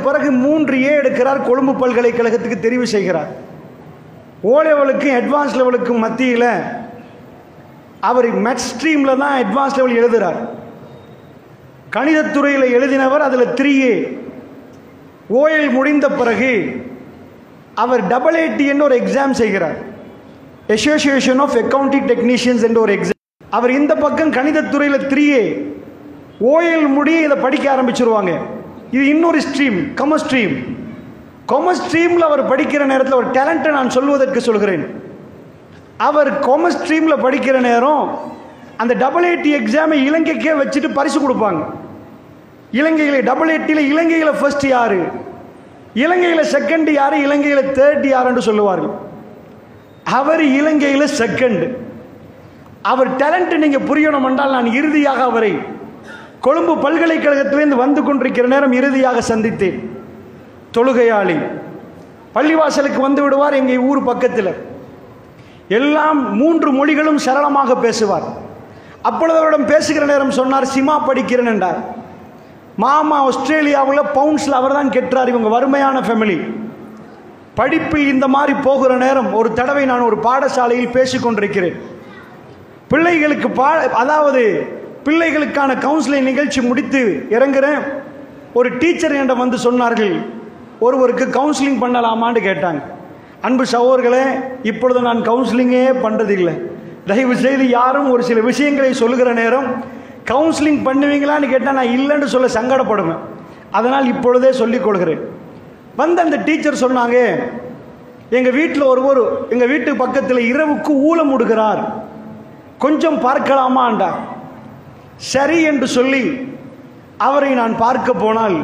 பிறகு 3A எடுக்கிறார். கொழும்பு பல்கலைக்கழகத்துக்கு தெரிவு செய்கிறார். ஓ லெவலுக்கும் அட்வான்ஸ் லெவலுக்கும் மத்தியில் அவர் மேத்ஸ் ஸ்ட்ரீமில் தான் அட்வான்ஸ் லெவல் எழுதுகிறார். கணிதத்துறையில் எழுதினவர் அதில் 3A. ஓஎல் முடிந்த பிறகு அவர் AAT என்ற ஒரு எக்ஸாம் செய்கிறார். அசோசியேஷன் ஆஃப் அக்கவுண்டிங் டெக்னீஷியன்ஸ் என்ற ஒரு எக்ஸாம். அவர் இந்த பக்கம் கணிதத்துறையில் 3A. ஓஎல் முடிய இதை படிக்க ஆரம்பிச்சிருவாங்க. இது இன்னொரு ஸ்ட்ரீம், காமர்ஸ் ஸ்ட்ரீம். காமர்ஸ் ஸ்ட்ரீமில் அவர் படிக்கிற நேரத்தில் ஒரு டேலண்ட்டை நான் சொல்வதற்கு சொல்கிறேன். அவர் காமர்ஸ் ஸ்ட்ரீமில் படிக்கிற நேரம் அந்த AAT எக்ஸாமை இலங்கைக்கே வச்சுட்டு பரிசு கொடுப்பாங்க. இலங்கையில் AATயில் இலங்கையில் ஃபர்ஸ்ட் யார், இலங்கையில் செகண்ட் யார், இலங்கையில் தேர்ட் யாருன்னு சொல்லுவார்கள். அவர் இலங்கையில் செகண்ட். அவர் டேலண்ட் நீங்கள் புரியணும் என்றால் நான் இறுதியாக அவரை கொழும்பு பல்கலைக்கழகத்திலிருந்து வந்து கொண்டிருக்கிற நேரம் இறுதியாக சந்தித்தேன். தொழுகையாளி, பள்ளிவாசலுக்கு வந்து விடுவார். எங்கள் ஊர் பக்கத்தில் எல்லாம் 3 மொழிகளும் சரளமாக பேசுவார். அப்பொழுது அவரிடம் பேசுகிற நேரம் சொன்னார், சிமா படிக்கிறேன் என்றார். மாமா ஆஸ்திரேலியாவில் பவுண்ட்ஸில் அவர் தான் கெட்டுறார். இவங்க வறுமையான ஃபேமிலி. படிப்பில் இந்த மாதிரி போகிற நேரம் ஒரு தடவை நான் ஒரு பாடசாலையில் பேசிக்கொண்டிருக்கிறேன். பிள்ளைகளுக்கு அதாவது பிள்ளைகளுக்கான கவுன்சிலிங் நிகழ்ச்சி முடித்து இறங்குறேன். ஒரு டீச்சர் என்னிடம் வந்து சொன்னார்கள், ஒருவருக்கு கவுன்சிலிங் பண்ணலாமான்னு கேட்டாங்க. அன்பு சகோதரர்களே, இப்பொழுது நான் கவுன்சிலிங்கே பண்ணுறதில்லை. தயவு செய்து யாரும் ஒரு சில விஷயங்களை சொல்லுகிற நேரம் கவுன்சிலிங் பண்ணுவீங்களான்னு கேட்டால் நான் இல்லைன்னு சொல்ல சங்கடப்படுவேன். அதனால் இப்பொழுதே சொல்லிக் கொள்கிறேன். வந்து அந்த டீச்சர் சொன்னாங்க, எங்கள் வீட்டில் ஒருவர் எங்கள் வீட்டு பக்கத்தில் இரவுக்கு ஊலம் விடுகிறார், கொஞ்சம் பார்க்கலாமான்றார். சரி என்று சொல்லி அவரை நான் பார்க்க போனால்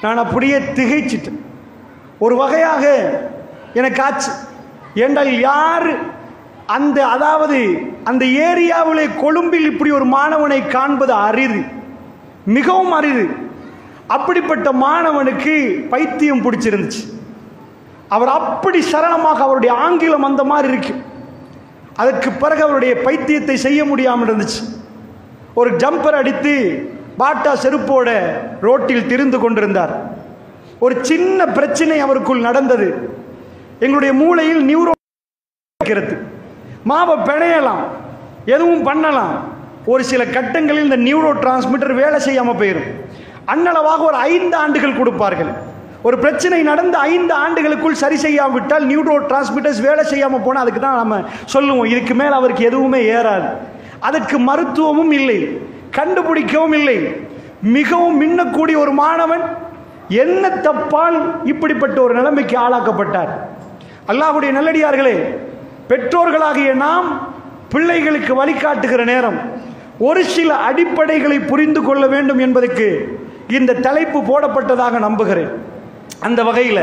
நான் அப்படியே திகைச்சிட்டேன். ஒரு வகையாக எனக்கு ஆச்சு. என்றால் யார் அதாவது அந்த ஏரியாவிலே கொழும்பில் இப்படி ஒரு மாணவனை காண்பது அரிது, மிகவும் அரிது. அப்படிப்பட்ட மாணவனுக்கு பைத்தியம் பிடிச்சிருந்துச்சு. அவர் அப்படி சரளமாக அவருடைய ஆங்கிலம் அந்த மாதிரி இருக்கு. அதற்கு பிறகு அவருடைய பைத்தியத்தை செய்ய முடியாமல் இருந்துச்சு. ஒரு ஜம்பர் அடித்து பாட்டா செருப்போட ரோட்டில் திரிந்து கொண்டிருந்தார். ஒரு சின்ன பிரச்சனை அவருக்குள் நடந்தது. எங்களுடைய மூளையில் நியூரோ இருக்கிறது. மாவை பிணையலாம், எதுவும் பண்ணலாம். ஒரு சில கட்டங்களில் இந்த நியூரோ டிரான்ஸ்மிட்டர் வேலை செய்யாமல் போயிடும். அன்னளவாக ஒரு 5 ஆண்டுகள் கொடுப்பார்கள். ஒரு பிரச்சனை நடந்து 5 ஆண்டுகளுக்குள் சரி செய்யாவிட்டால் நியூரோ டிரான்ஸ்மிட்டர்ஸ் வேலை செய்யாமல் போனால் அதுக்கு தான் நம்ம சொல்லுவோம், இதுக்கு மேலே அவருக்கு எதுவுமே ஏறாது. அதற்கு மருத்துவமும் இல்லை, கண்டுபிடிக்கவும் இல்லை. மிகவும் மின்னக்கூடிய ஒரு மாணவன் என்ன தப்பால் இப்படிப்பட்ட ஒரு நிலைமைக்கு ஆளாக்கப்பட்டார். அல்லாஹ்வுடைய நல்லடியார்களே, பெற்றோர்களாகிய நாம் பிள்ளைகளுக்கு வழிகாட்டுகிற நேரம் ஒரு சில அடிப்படைகளை புரிந்து கொள்ள வேண்டும் என்பதற்கு இந்த தலைப்பு போடப்பட்டதாக நம்புகிறேன். அந்த வகையில்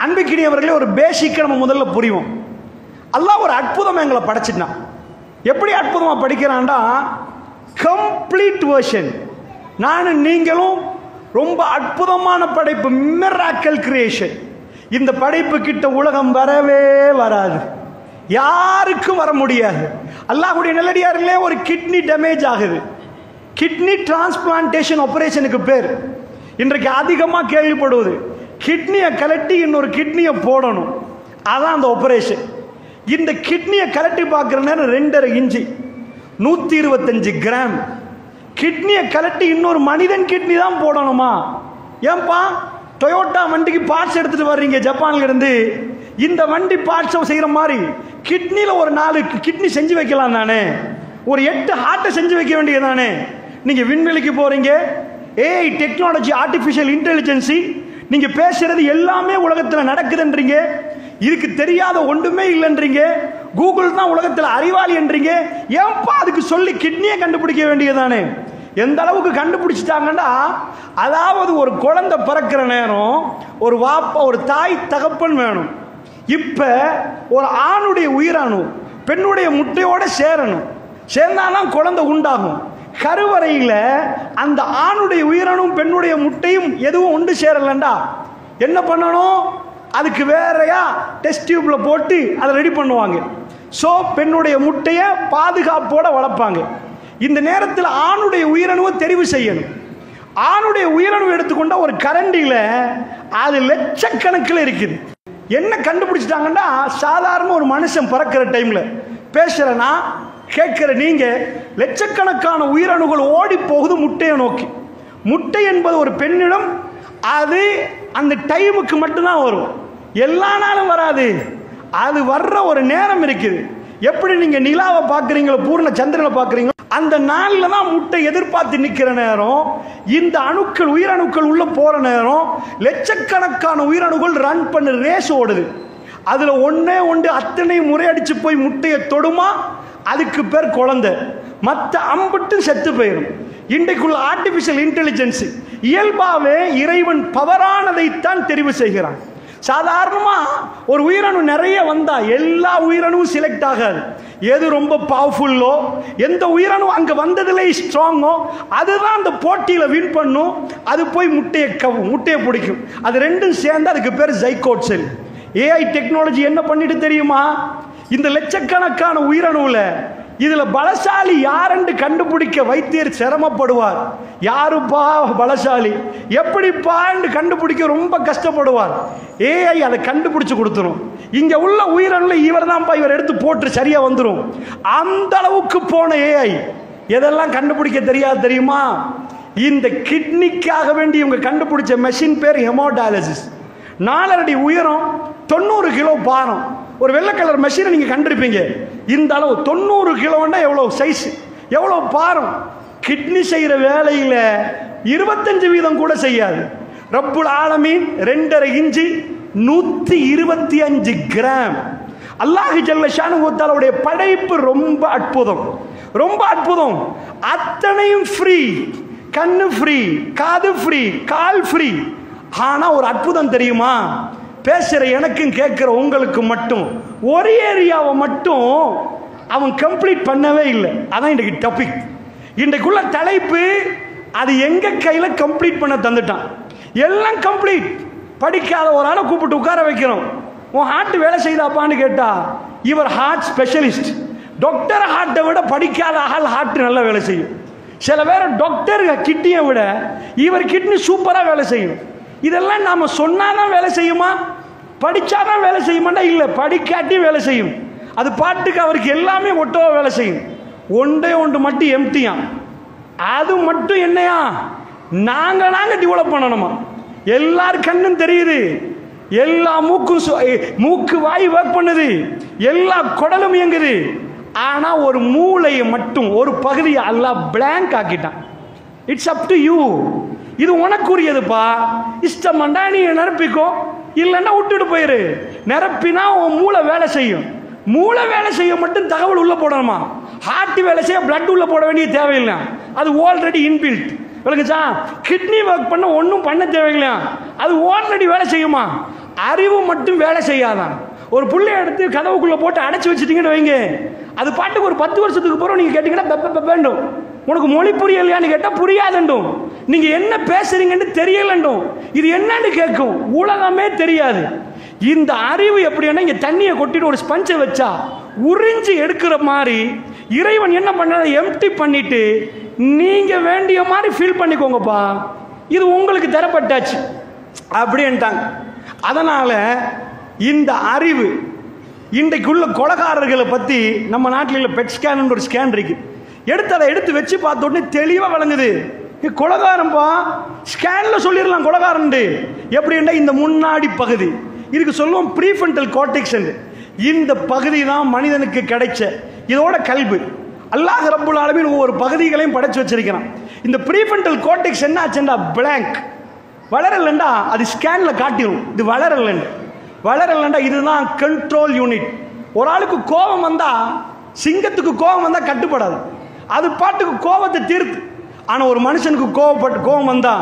அன்பிக்கினியவர்களே, ஒரு பேசிக்கை நம்ம முதல்ல புரிவோம். அல்லாஹ் ஒரு அற்புதம் எங்களை படைச்சிட்டான். எப்படி அற்புதமாக படிக்கிறான்டா, கம்ப்ளீட் வெர்ஷன். நானும் நீங்களும் ரொம்ப அற்புதமான படைப்பு, மிராக்கிள் கிரியேஷன். இந்த படைப்பு கிட்ட உலகம் வரவே வராது, யாருக்கும் வர முடியாது. அல்லாஹ்வுடைய நல்லடியார்களே, ஒரு கிட்னி டேமேஜ் ஆகுது, கிட்னி டிரான்ஸ்பிளான்டேஷன் ஆபரேஷனுக்கு பேர் இன்றைக்கு அதிகமாக கேள்விப்படுவது. கிட்னியை கலட்டி இன்னொரு கிட்னியை போடணும், அதான் அந்த ஆபரேஷன். இந்த கிட்னியை கலட்டி பார்க்குற நேரம் 2.5 இன்ச்சு 125 கிராம். கிட்னியை கலட்டி இன்னொரு மனிதன் கிட்னி தான் போடணுமா? ஏன்பா டொயோட்டா வண்டிக்கு பார்ட்ஸ் எடுத்துகிட்டு வர்றீங்க ஜப்பான்ல இருந்து, இந்த வண்டி பார்ட்ஸ் செய்கிற மாதிரி கிட்னியில் ஒரு 4 கிட்னி செஞ்சு வைக்கலாம் தானே, ஒரு 8 ஹார்ட்டை செஞ்சு வைக்க வேண்டியது தானே. நீங்கள் விண்வெளிக்கு போகிறீங்க, ஏஐ டெக்னாலஜி, ஆர்டிஃபிஷியல் இன்டெலிஜென்சி, நீங்கள் பேசுகிறது எல்லாமே உலகத்தில் நடக்குதுன்றீங்க, இதுக்கு தெரியாத ஒன்றுமே இல்லைன்றீங்க, கூகுள் தான் உலகத்தில் அறிவாளி என்றீங்க. ஏன்பா அதுக்கு சொல்லி கிட்னியை கண்டுபிடிக்க வேண்டியதானே? எந்த அளவுக்கு கண்டுபிடிச்சிட்டாங்கன்னா, அதாவது ஒரு குழந்தை பிறக்கிற நேரம் ஒரு வாப்பா, ஒரு தாய் தகப்பன் வேணும். இப்போ ஒரு ஆணுடைய உயிரணு பெண்ணுடைய முட்டையோடு சேரணும், சேர்ந்தாலும் குழந்தை உண்டாகும். கருவறையில் அந்த ஆணுடைய உயிரணும் பெண்ணுடைய முட்டையும் எதுவும் ஒன்று சேரலண்டா என்ன பண்ணணும்? அதுக்கு வேறையா டெஸ்ட் டியூப்ல போட்டு அதை ரெடி பண்ணுவாங்க. ஸோ பெண்ணுடைய முட்டையை பாதுகாப்போட வளர்ப்பாங்க. இந்த நேரத்தில் ஆணுடைய உயிரணுவை தெரிவு செய்யணும். ஆணுடைய உயிரணு எடுத்துக்கொண்ட ஒரு கரண்டியில் அது லட்சக்கணக்கில் இருக்குது. என்ன கண்டுபிடிச்சிட்டாங்கன்னா, சாதாரண ஒரு மனுஷன் பிறக்கிற டைமில் பேசுகிறேன்னா கேட்குற நீங்கள், லட்சக்கணக்கான உயிரணுகள் ஓடி போகுது முட்டையை நோக்கி. முட்டை என்பது ஒரு பெண்ணிடம், அது அந்த டைமுக்கு மட்டும்தான் வரும், எல்லா நாளும் வராது. அது வர்ற ஒரு நேரம் இருக்குது. எப்படி நீங்க நிலாவை பார்க்குறீங்களோ, பூர்ண சந்திரனை பார்க்குறீங்களோ, அந்த நாளில் தான் முட்டை எதிர்பார்த்து நிற்கிற நேரம். இந்த அணுக்கள், உயிரணுக்கள் உள்ள போற நேரம், லட்சக்கணக்கான உயிரணுகள் ரன் பண்ண ரேஸ் ஓடுது. அதுல ஒன்னே ஒன்று அத்தனை முறையடிச்சு போய் முட்டையை தொடுமா, அதுக்கு பேர் குழந்தை. மற்ற அம்பட்டு செத்து போயிடும். இன்றைக்குள்ள ஆர்டிபிஷியல் இன்டெலிஜென்ஸ் இயல்பாவே இறைவன் பவரானதைத்தான் தெரிவு செய்கிறான். சாதாரணமா ஒரு உயிரணு நிறைய வந்தா எல்லா உயிரணும் செலக்ட் ஆகாது. எது ரொம்ப பவர்ஃபுல்லோ, எந்த உயிரணு அங்க வந்ததுல ஸ்ட்ராங்கோ, அதுதான் அந்த போட்டியில வின் பண்ணும். அது போய் முட்டையை பிடிக்கும். அது ரெண்டும் சேர்ந்து அதுக்கு பேர் ஜைகோட் செல். ஏஐ டெக்னாலஜி என்ன பண்ணிட்டு தெரியுமா, இந்த லட்சக்கணக்கான உயிரணுல இதுல பலசாலி யாரென்று கண்டுபிடிக்க வைத்தியர் சிரமப்படுவார். யாருப்பா பலசாலி, எப்படிப்பா கண்டுபிடிக்க ரொம்ப கஷ்டப்படுவார். ஏஐ அதை கண்டுபிடிச்சு கொடுத்துரும். இங்க உள்ள உயிரணுல இவர் தான்ப்பா, இவர் எடுத்து போட்டு சரியா வந்துடும். அந்த அளவுக்கு போன ஏஐ எதெல்லாம் கண்டுபிடிக்க தெரியாது தெரியுமா? இந்த கிட்னிக்காக வேண்டி இவங்க கண்டுபிடிச்ச மெஷின் பேர் ஹெமோடாலிசிஸ். 4 அடி உயரம், 90 கிலோ பாரம். ஒரு வெள்ளை கலர் மெஷினை நீங்க கண்டிருப்பீங்க. இந்த அளவு 90 கிலோன்னா எவ்வளவு சைஸ், எவ்வளவு பாரம். கிட்னி செய்யற வேலையில 25% கூட செய்யாது. ரப்புல் ஆலமீன் 2.5 இன்ச்சு 125 கிராம். அல்லாஹ் ஜல்ல ஷானுஹு வ தஆலாவுடைய படைப்பு ரொம்ப அற்புதம், ரொம்ப அற்புதம். அத்தனையும் ஃப்ரீ. கண்ணு ஃப்ரீ, காது ஃப்ரீ, கால் ஃப்ரீ. ஆனா ஒரு அற்புதம் தெரியுமா, பேசுற எனக்கும் கேட்கிற உங்களுக்கு மட்டும் ஒரு ஏரியாவை மட்டும் அவன் கம்ப்ளீட் பண்ணவே இல்லை. அதான் இன்றைக்கு டாபிக், இன்றைக்குள்ள தலைப்பு. அது எங்க கையில கம்ப்ளீட் பண்ண தந்துட்டான். எல்லாம் கம்ப்ளீட். படிக்காத ஒரு ஆளை கூப்பிட்டு உட்கார வைக்கிறோம். உன் ஹார்ட் வேலை செய்தாப்பான்னு கேட்டா, இவர் ஹார்ட் ஸ்பெஷலிஸ்ட். டாக்டர் ஹார்ட்டை விட படிக்காத ஆள் ஹார்ட் நல்லா வேலை செய்யும். சில பேர் டாக்டர் கிட்னியை விட இவர் கிட்னி சூப்பரா வேலை செய்யும். இதெல்லாம் நாம சொன்னாதான் வேலை செய்யுமா, படிச்சாதான் வேலை செய்யுமாண்டா? இல்ல, படிக்காட்டி வேலை செய்யும். அது பாட்டுக்கு அவருக்கு எல்லாமே ஒட்டவா வேலை செய்யும். ஒன்றே ஒன்று மட்டும் எம்டியா, அது மட்டும் என்னையா நாங்க டெவலப் பண்ணணுமா? எல்லார் கண்ணும் தெரியுது, எல்லா மூக்கு வாய் ஒர்க் பண்ணுது, எல்லா குடலும் இயங்குது. ஆனா ஒரு மூளையை மட்டும், ஒரு பகுதியை அல்லாஹ் பிளாங்க் ஆக்கிட்டான். It's up to you. இது உனக்குரியதுப்பா. இஷ்டமாண்டா நீ நிரப்பிக்கோ, இல்லைன்னா விட்டுட்டு போயிரு. நிரப்பினா உன் மூளை வேலை செய்யும். மூளை வேலை செய்ய மட்டும் தகவல் உள்ள போடணுமா? ஹார்ட் வேலை செய்ய பிளட் உள்ள போட வேண்டிய தேவையில்லை, அது ஆல்ரெடி இன்பில்ட். விளங்குச்சா? கிட்னி ஒர்க் பண்ண ஒன்றும் பண்ண தேவையில்லை, அது ஆல்ரெடி வேலை செய்யுமா? அறிவு மட்டும் வேலை செய்யாதான். ஒரு புள்ளை எடுத்து கதவுக்குள்ள போட்டு அடைச்சி வச்சுட்டீங்கன்னு வைங்க, அது பாட்டுக்கு ஒரு 10 வருஷத்துக்கு போறோம் நீங்க கேட்டீங்கன்னா வேண்டும். உனக்கு மொழி புரியலையான்னு கேட்டா புரியாதுண்டும். நீங்க என்ன பேசுறீங்கன்னு தெரியலண்டும். இது என்னன்னு கேட்கும். உலகமே தெரியாது. இந்த அறிவு எப்படின்னா, இங்க தண்ணியை கொட்டிட்டு ஒரு ஸ்பஞ்சை வச்சா உறிஞ்சி எடுக்கிற மாதிரி இறைவன் என்ன பண்ண, எம்டி பண்ணிட்டு நீங்க வேண்டிய மாதிரி ஃபீல் பண்ணிக்கோங்கப்பா, இது உங்களுக்கு தரப்பட்டாச்சு அப்படின்ட்டாங்க. அதனால இந்த அறிவு, இன்றைக்குள்ள கொலைகாரர்களை பத்தி நம்ம நாட்டில் பெட் ஸ்கேன் ஒரு ஸ்கேன் இருக்கு. அதை எடுத்து வச்சு பார்த்த உடனே தெளிவா விளங்குது, கொலைகாரன்பா. ஸ்கேன்ல சொல்லிடலாம் கொலைகாரன். எப்படின்னா இந்த முன்னாடி பகுதி இதுக்கு சொல்லுவோம் ப்ரீஃப்ரண்டல் கார்டெக்ஸ். இந்த பகுதி தான் மனிதனுக்கு கிடைச்ச இதோட கல்வி. அல்லாஹ் ரப்புல் ஆலமீன் ஒவ்வொரு பகுதிகளையும் படைச்சு வச்சிருக்கிறான். இந்த ப்ரீஃப்ரண்டல் கார்டெக்ஸ் என்ன ஆச்சுண்டா, பிளாங்க், வளரலண்டா. அது ஸ்கேன்ல காட்டிடும் இது வளரலண்டா. இதுதான் கண்ட்ரோல் யூனிட். ஒரு ஆளுக்கு கோபம் வந்தா, சிங்கத்துக்கு கோபம் வந்தா கட்டுப்படாது, அது பாட்டுக்கு கோபத்தை தீர்த்து. ஆனா ஒரு மனுஷனுக்கு கோபம் வந்தா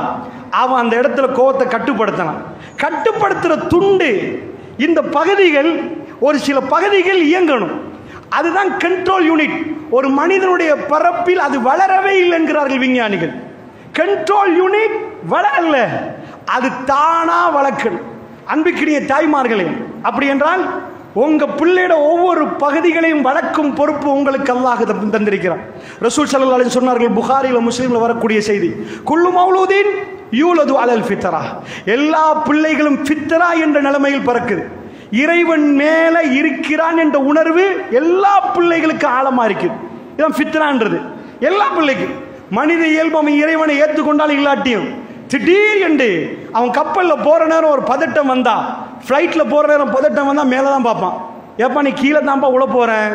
அவன் அந்த இடத்துல கோபத்தை கட்டுப்படுத்தலாம். கட்டுப்படுத்துற துண்டு இந்த பகுதிகள், ஒரு சில பகுதிகள் இயங்கணும். அதுதான் கண்ட்ரோல் யூனிட். ஒரு மனிதனுடைய பரப்பில் அது வளரவே இல்லை என்கிறார்கள் விஞ்ஞானிகள். கண்ட்ரோல் யூனிட் வளரல, அது தானா வளர்க்கணும். அன்புக்கினிய தாய்மார்களே, அப்படி என்றால் உங்க பிள்ளையோட ஒவ்வொரு பகுதிகளையும் வளர்க்கும் பொறுப்பு உங்களுக்கு அல்லாஹ் தந்திருக்கிறான். ரசூல் ஸல்லல்லாஹு அலைஹி சொன்னார்கள், புகாரில முஸ்லிம்ல வரக்கூடிய செய்தி, குல்லு மௌலூதின் யூலது அலல் ஃபித்ரா, எல்லா பிள்ளைகளும் ஃபித்ரா என்ற நிலைமையில் பிறக்குது. இறைவன் மேல இருக்கிறான் என்ற உணர்வு எல்லா பிள்ளைகளுக்கு ஆழமா இருக்குது. இதான் ஃபித்ரான்றது. எல்லா பிள்ளைக்கும் மனித இயல்பு அவன் இறைவனை ஏற்றுக்கொண்டாலும் இல்லாட்டியும் திடீர் என்று அவன் கப்பலில் போகிற நேரம் ஒரு பதட்டம் வந்தா, ஃப்ளைட்டில் போகிற நேரம் பதட்டம் வந்தால் மேலே தான் பார்ப்பான். எப்பா நீ கீழே தான்ப்பா உள்ள போகிறேன்,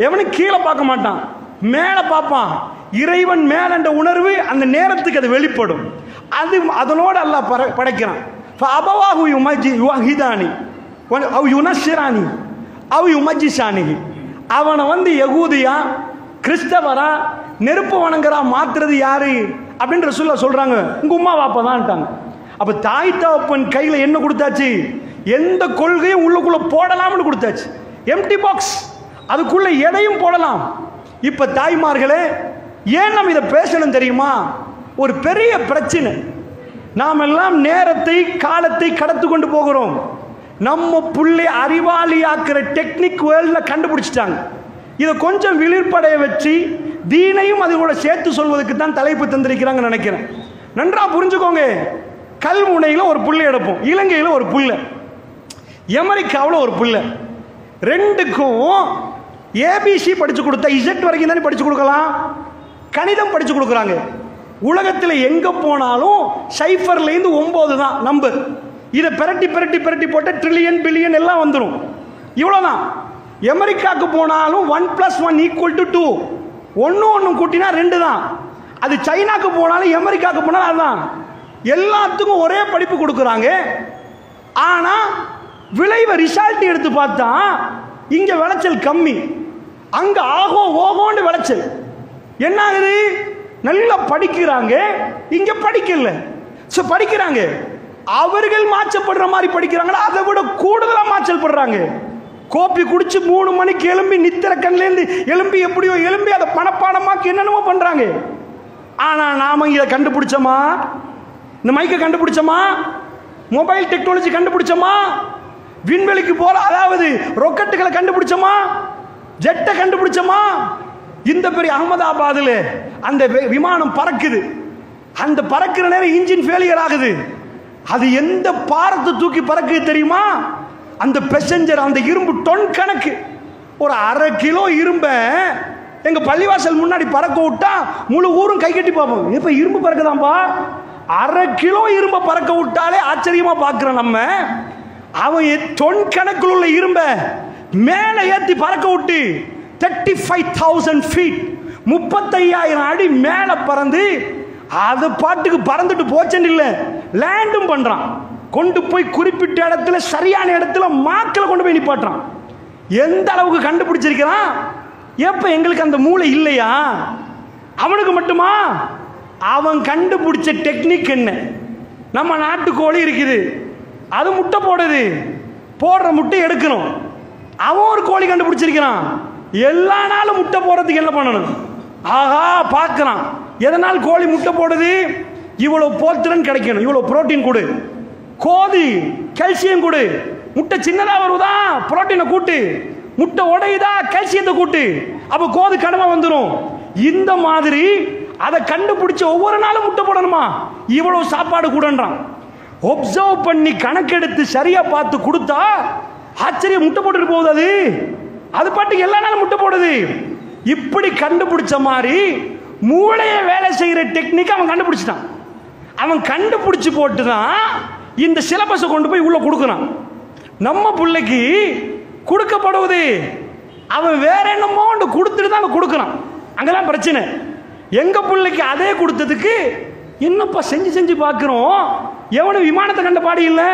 எவனும் கீழே பார்க்க மாட்டான், மேலே பார்ப்பான். இறைவன் மேலன்ற உணர்வு அந்த நேரத்துக்கு அது வெளிப்படும். அது அதனோடு அல்லாஹ் படைக்கிறான். அபவாஹு யுஹிதானி அவ் யுனஸ்ஸிரானி அவ் யுமஜ்ஜிசானி, அவனை வந்து யகூதியா கிறிஸ்தவரா நெருப்பு வணங்குறா மாத்துறது யாரு அப்படின்னு ரசூலுல்லாஹ் சொல்றாங்க, உங்க உம்மா வாப்பா தான்ட்டாங்க. அப்ப தாய் தகப்பன் கையில என்ன கொடுத்தாச்சு, எந்த கொள்கையும் உள்ளுக்குள்ள போடலாம்னு கொடுத்தாச்சு. எம்டி பாக்ஸ், அதுக்குள்ள எதையும் போடலாம். இப்ப தாய்மார்களே, ஏன் நம்ம இதை பேசணும் தெரியுமா? ஒரு பெரிய பிரச்சனை. நாம் எல்லாம் நேரத்தை காலத்தை கடத்து கொண்டு போகிறோம். நம்ம புள்ளை அறிவாளியாக்குற டெக்னிக் வேர்ல்ட்ல கண்டுபிடிச்சிட்டாங்க. இதை கொஞ்சம் விழிப்படைய வச்சு தீனையும் அது கூட சேர்த்து சொல்வதற்கு தான் தலைப்பு தந்திருக்கிறாங்கன்னு நினைக்கிறேன். நன்றா புரிஞ்சுக்கோங்க. கல்முனையில் ஒரு புள்ளை எடுப்போம், இலங்கையில் ஒரு புள்ளை, அமெரிக்காவில் ஒரு புள்ளை. ரெண்டுக்கும் ஏபிசி படிச்சு கொடுத்தா இசட் வரைக்கும் தானே படிச்சு கொடுக்கலாம். கணிதம் படிச்சு கொடுக்குறாங்க. உலகத்தில் எங்க போனாலும் சைஃபர்லேருந்து 9 தான் நம்பர். இதை பிரட்டி பிரட்டி பிரட்டி போட்ட ட்ரில்லியன் பில்லியன் எல்லாம் வந்துடும். இவ்வளோதான். அமெரிக்காவுக்கு போனாலும் 1 + 1 = 2, ஒன்று கூட்டினா 2 தான். அது சைனாக்கு போனாலும் அமெரிக்காவுக்கு போனாலும் அதுதான். எல்லாத்துக்கும் ஒரே படிப்பு கொடுக்குறாங்க. ஆனால் விளைவை ரிசல்ட் எடுத்து பார்த்தா இங்கே விளைச்சல் கம்மி, அங்கே ஆகோ ஓகோன்னு விளைச்சல். என்ன ஆகுது? நல்லா படிக்கிறாங்க, இங்கே படிக்கல. ஸோ படிக்கிறாங்க, அவர்கள் மாற்றப்படுற மாதிரி படிக்கிறாங்களா, அதை விட கூடுதலாக மாற்றல் படுறாங்க. கோப்பி குடிச்சு 3 மணிக்கு எழும்பி நித்திர கண்ணிலேருந்து எழும்பி எப்படியோ எழும்பி அதை பணப்பாடமாக்கி என்னென்னமோ பண்ணுறாங்க. ஆனால் நாம் இதை கண்டுபிடிச்சோமா? இந்த மைக்கை கண்டுபிடிச்சோமா? Mobile technology கண்டுபிடிச்சோமா? விண்வெளிக்கு போற, அதாவது ராக்கெட்டுகளை கண்டுபிடிச்சோமா? ஜெட்டை கண்டுபிடிச்சோமா? இந்த பெரிய அகமதாபாத்தில் அந்த விமானம் பறக்குது. அந்த பறக்கிற நேரம் இன்ஜின் ஃபெயிலியர் ஆகுது. அது எந்த பாரத்தை தூக்கி பறக்குது தெரியுமா? அந்த பேசஞ்சர், அந்த இரும்பு டொன் கணக்கு, ஒரு 1/2 கிலோ இரும்பை எங்க பள்ளிவாசல் முன்னாடி பறக்க விட்டா முழு ஊரும் கை கட்டி பார்ப்போம். இப்ப இரும்பு பறக்குதாம்பா. 1/2 கிலோ இரும்பை பறக்க விட்டாலே ஆச்சரியமா பார்க்கிறோம் நம்ம. அவன் டொன் கணக்கில் உள்ள இரும்பை மேலே ஏற்றி பறக்க விட்டு 35,000 ஃபீட் 35,000 அடி மேலே பறந்து அது பாட்டுக்கு பறந்துட்டு போச்சேன்னு இல்லை, லேண்டும் பண்றான். கொண்டு போய் குறிப்பிட்ட இடத்துல சரியான இடத்துல மாக்கில் கொண்டு போய் நிப்பாட்டுறான். எந்த அளவுக்கு கண்டுபிடிச்சிருக்கிறான்? எப்ப எங்களுக்கு அந்த மூளை இல்லையா? அவனுக்கு மட்டுமா? அவன் கண்டுபிடிச்ச டெக்னிக் என்ன? நம்ம நாட்டுக்கோழி இருக்குது, அது முட்டை போடுது, போடுற முட்டை எடுக்கணும். அவன் ஒரு கோழி கண்டுபிடிச்சிருக்கிறான். எல்லா நாளும் முட்டை போடுறதுக்கு என்ன பண்ணணும்? ஆஹா பார்க்கிறான், எதனால் கோழி முட்டை போடுது, இவ்வளவு போர்த்திறன் கிடைக்கணும், இவ்வளவு புரோட்டீன் கொடு, கோதி கால்சியம் கொடு, முட்டை சின்னதா வருதா புரோட்டீனை கூட்டு, முட்டை உடையுதா கால்சியத்தை கூட்டு, அப்ப கோது கடமை வந்துடும். இந்த மாதிரி அதை கண்டுபிடிச்ச ஒவ்வொரு நாளும் முட்டை போடணுமா, இவ்வளவு சாப்பாடு கூடன்றான். ஒப்சர்வ் பண்ணி கணக்கெடுத்து சரியா பார்த்து கொடுத்தா ஆச்சரியம், முட்டை போட்டுட்டு போகுது. அது அது பாட்டுக்கு எல்லா நாளும் முட்டை போடுது. இப்படி கண்டுபிடிச்ச மாதிரி மூளையை வேலை செய்யற டெக்னிக் அவன் கண்டுபிடிச்சிட்டான். அவன் கண்டுபிடிச்சு போட்டு தான் இந்த சிலபஸை கொண்டு போய் உள்ள கொடுக்குறான். நம்ம பிள்ளைக்கு கொடுக்கப்படுவது அவன் வேற என்னமோ கொடுத்துட்டு தான் கொடுக்குறான். அங்கதான் பிரச்சனை. எங்க பிள்ளைக்கு அதே கொடுத்ததுக்கு என்னப்பா செஞ்சு செஞ்சு பார்க்கிறோம், எவனும் விமானத்தை கண்ட பாடி இல்லை,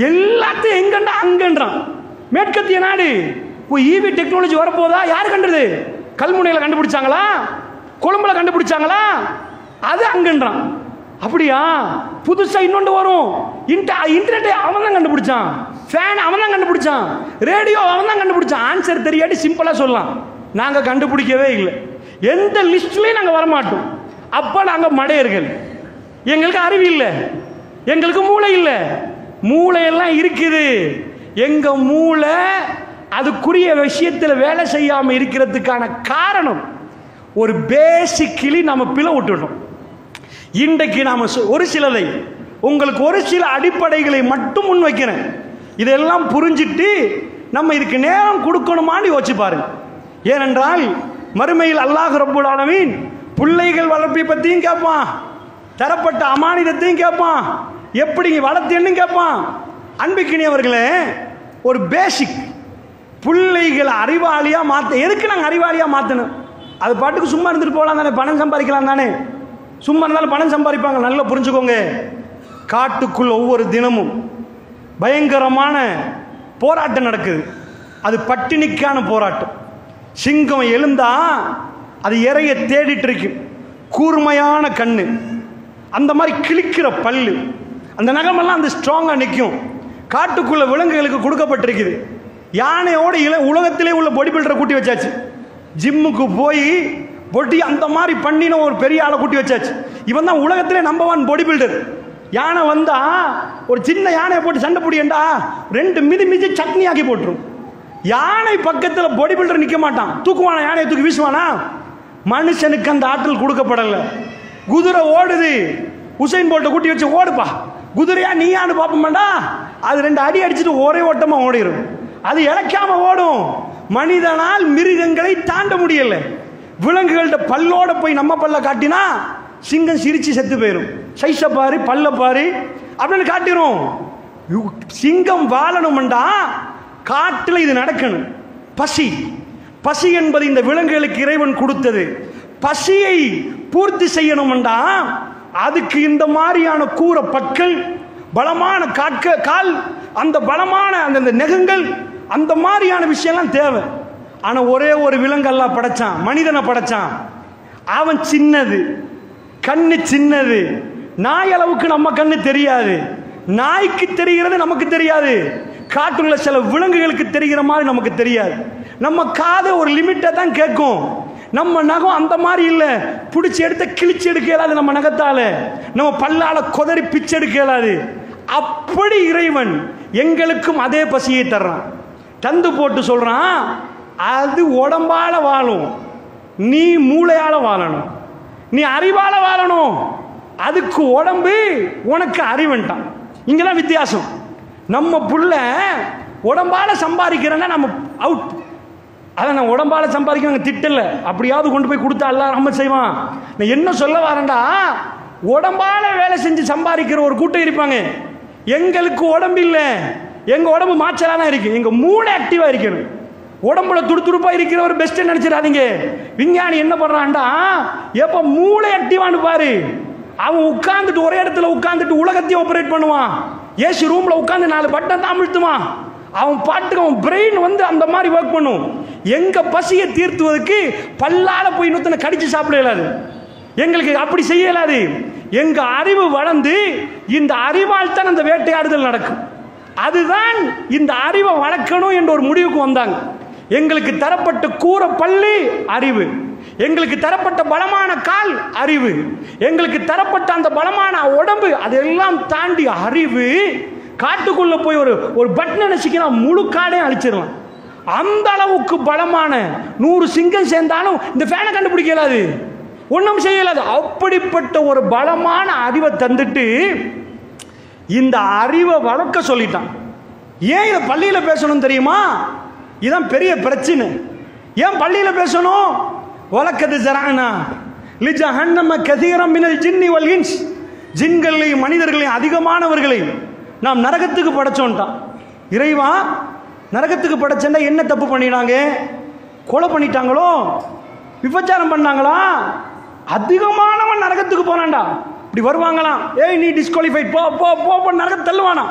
எல்லாத்தையும் எங்கண்டா அங்கன்றான். மேற்கத்திய நாடு ஈவி டெக்னாலஜி வரப்போதா? யாரு கண்டது? கல்முனையில் கண்டுபிடிச்சாங்களா? கொழும்புல கண்டுபிடிச்சாங்களா? அது அங்கன்றான். அப்படியா? புதுசா இன்னொன்று வரும், இன்டர்நெட் அவன் தான் கண்டுபிடிச்சான், ஃபேன் அவன் தான் கண்டுபிடிச்சான், ரேடியோ அவன் தான் கண்டுபிடிச்சான். ஆன்சர் தெரியாட்டி சிம்பிளா சொல்லலாம், நாங்க கண்டுபிடிக்கவே இல்லை, எந்த லிஸ்ட்லயும் நாங்க வரமாட்டோம். அப்ப நாங்க மடையர்கள், எங்களுக்கு அறிவு இல்லை, எங்களுக்கு மூளை இல்லை. மூளையெல்லாம் இருக்குது, எங்க மூளை அதுக்குரிய விஷயத்தில் வேலை செய்யாமல் இருக்கிறதுக்கான காரணம் ஒரு பேசிக்கலி நம்ம பிழை விட்டுட்டோம். இன்றைக்கு நாம் ஒரு சிலதை உங்களுக்கு ஒரு சில அடிப்படைகளை மட்டும் முன் வைக்கிறேன். இதெல்லாம் புரிஞ்சிட்டு நம்ம இதுக்கு நேரம் கொடுக்கணுமான்னு யோசிச்சு பாருங்க. ஏனென்றால் மறுமையில் அல்லாஹ் ரப்பல் ஆலமீன் பிள்ளைகள் வளர்ப்பை பற்றியும் கேட்பான், தரப்பட்ட அமானிதத்தையும் கேட்பான், எப்படி வளர்த்தேன்னு கேட்பான். அன்பிக்கினியவர்களே, ஒரு பேசிக் பிள்ளைகளை அறிவாளியாக மாற்ற எதுக்கு நாங்கள் அறிவாளியாக மாற்றணும்? அது பாட்டுக்கு சும்மா இருந்துட்டு போகலாம் தானே, பணம் சம்பாதிக்கலாம் தானே. சும்மா இருந்தாலும் பணம் சம்பாதிப்பாங்க. நல்லா புரிஞ்சுக்கோங்க, காட்டுக்குள் ஒவ்வொரு தினமும் பயங்கரமான போராட்டம் நடக்குது. அது பட்டினிக்கான போராட்டம். சிங்கம் எழுந்தா அது இறைய தேடிட்டு இருக்கு. கூர்மையான கண்ணு, அந்த மாதிரி கிழிக்கிற பல்லு, அந்த நகமெல்லாம் அந்த ஸ்ட்ராங்காக நிற்கும். காட்டுக்குள்ள விலங்குகளுக்கு கொடுக்கப்பட்டிருக்குது. யானையோட உலகத்திலே உள்ள பாடி பில்டரை கூட்டி வச்சாச்சு. ஜிம்முக்கு போய் பொட்டி அந்த மாதிரி பண்ணின ஒரு பெரிய ஆளை கூட்டி வச்சாச்சு. இவன் தான் உலகத்திலே நம்பர் 1 பாடி பில்டர். யானை வந்தா ஒரு சின்ன யானையை போட்டு சண்டை பிடிண்டா 2 மிதி சட்னி ஆக்கி போட்டுரும். யானை பக்கத்தில் பாடி பில்டர் நிற்க மாட்டான். தூக்குவானா? யானையை தூக்கி வீசுவானா? மனுஷனுக்கு அந்த ஆற்றல் கொடுக்கப்படலை. குதிரை ஓடுது, உசைன் போல்ட்டை கூட்டி வச்சு ஓடுப்பா, குதிரையா நீயான்னு பார்ப்போம்டா, அது 2 அடி அடிச்சுட்டு ஒரே ஓட்டமாக ஓடிடும். அது இழைக்காம ஓடும். மனிதனால் மிருகங்களை தாண்ட முடியல. விலங்குகள்கிட்ட பல்லோட போய் நம்ம பல்ல காட்டினா சிங்கம் சிரிச்சு செத்து போயிடும். சைஸை பாரு, பல்ல பாரு அப்படின்னு காட்டிடும். சிங்கம் வாழணும்டா காட்டில் இது நடக்கணும். பசி, பசி என்பது இந்த விலங்குகளுக்கு இறைவன் கொடுத்தது. பசியை பூர்த்தி செய்யணும்டா அதுக்கு இந்த மாதிரியான கூற பற்கள், பலமான கால், அந்த பலமான அந்த நெகங்கள், அந்த மாதிரியான விஷயம்லாம் தேவை. ஆனால் ஒரே ஒரு விலங்கு அல்லாஹ் படைச்சான், மனிதனை படைச்சான். அவன் சின்னது, கண்ணு சின்னது. நாய் அளவுக்கு நம்ம கண்ணு தெரியாது, நாய்க்கு தெரிகிறது நமக்கு தெரியாது, காட்டுள்ள சில விலங்குகளுக்கு தெரிகிற மாதிரி நமக்கு தெரியாது. நம்ம காது ஒரு லிமிட்டை தான் கேட்கும். நம்ம நகம் அந்த மாதிரி இல்லை, பிடிச்சி எடுத்து கிழிச்சு எடுக்க இயலாது. நம்ம நகத்தால நம்ம பல்லால கொதறி பிச்சு எடுக்க இயலாது. அப்படி இறைவன் எங்களுக்கும் அதே பசியை தர்றான், தந்து போட்டு சொல்றான், அது உடம்பால வாழும், நீ மூளையால வாழணும், நீ அறிவால வாழணும். அதுக்கு உடம்பு, உனக்கு அறிவுன்ட்டான். இங்கதான் வித்தியாசம். நம்ம புள்ள உடம்பால சம்பாதிக்கிறேன்னா நம்ம அவுட். அதை நான் உடம்பால சம்பாதிக்க திட்டல, அப்படியாவது கொண்டு போய் கொடுத்தா எல்லாம் நம்ம செய்வான். நான் என்ன சொல்ல வரேன்டா, உடம்பால வேலை செஞ்சு சம்பாதிக்கிற ஒரு கூட்டம் இருப்பாங்க. எங்களுக்கு உடம்பு இல்லை, எங்க உடம்பு மாச்சலான இருக்கு, எங்க மூளை ஆக்டிவா இருக்கணும். உடம்புல துடுதுடுப்பா இருக்கிறவர் பெஸ்ட் நினைச்சிடாதீங்க. விஞ்ஞானி என்ன பண்றான்டா, எப்ப மூளை ஆக்டிவான்னு பாரு, அவன் உட்கார்ந்துட்டு ஒரே இடத்துல உட்கார்ந்துட்டு உலகத்தையும் ஆபரேட் பண்ணுவான். ஏசி ரூம்ல உட்கார்ந்து 4 பட்டன் தான் அழுத்துவான். அவன் பாட்டுக்கு அவன் பிரெயின் வந்து அந்த மாதிரி ஒர்க் பண்ணும். எங்க பசியை தீர்த்துவதற்கு பல்லால போய் இன்னொருத்தனை கடிச்சு சாப்பிட இயலாது, எங்களுக்கு அப்படி செய்ய இயலாது. எங்க அறிவு வளர்ந்து இந்த அறிவால் தான் அந்த வேட்டையாடுதல் நடக்கும். அதுதான் இந்த அறிவை வளர்க்கணும் என்ற ஒரு முடிவுக்கு வந்தாங்க. எங்களுக்கு தரப்பட்ட கூற பல்லு அறிவு, எங்களுக்கு தரப்பட்ட பலமான கால் அறிவு, எங்களுக்கு தரப்பட்ட அந்த பலமான உடம்பு, அதெல்லாம் தாண்டி அறிவு. காட்டுக்குள்ள போய் ஒரு பட்டன் நினைச்சிக்கினா முழு காடே அழிச்சிடலாம். அந்த அளவுக்கு பலமான 100 சிங்கம் சேர்ந்தாலும் இந்த ஃபேனை கண்டுபிடிக்கலாது, ஒன்றும் செய்யலாது. அப்படிப்பட்ட ஒரு பலமான அறிவை தந்துட்டு இந்த அறிவை வளர்க்க சொல்லிட்டான். ஏன் இதை பள்ளியில் பேசணும் தெரியுமா? இதுதான் பெரிய பிரச்சனை. ஏன் பள்ளியில் பேசணும்? வலக்கது ஜரஅனா லிஜஹன்னம கஸீரம் மினல் ஜின்னி வல் இன்ஸ், ஜின்களையும் மனிதர்களையும் அதிகமானவர்களை நாம் நரகத்துக்கு படைச்சோன்ட்டான். இறைவா, நரகத்துக்கு படைச்சா என்ன தப்பு பண்ணினாங்க? கொலை பண்ணிட்டாங்களோ, விபச்சாரம் பண்ணாங்களா? அதிகமானவன் நரகத்துக்கு போனான்டா. இப்படி வருவாங்களாம், ஏய் நீ டிஸ்குவாலிஃபைட், போ போ போ நரகத்தை தள்ளுவானா.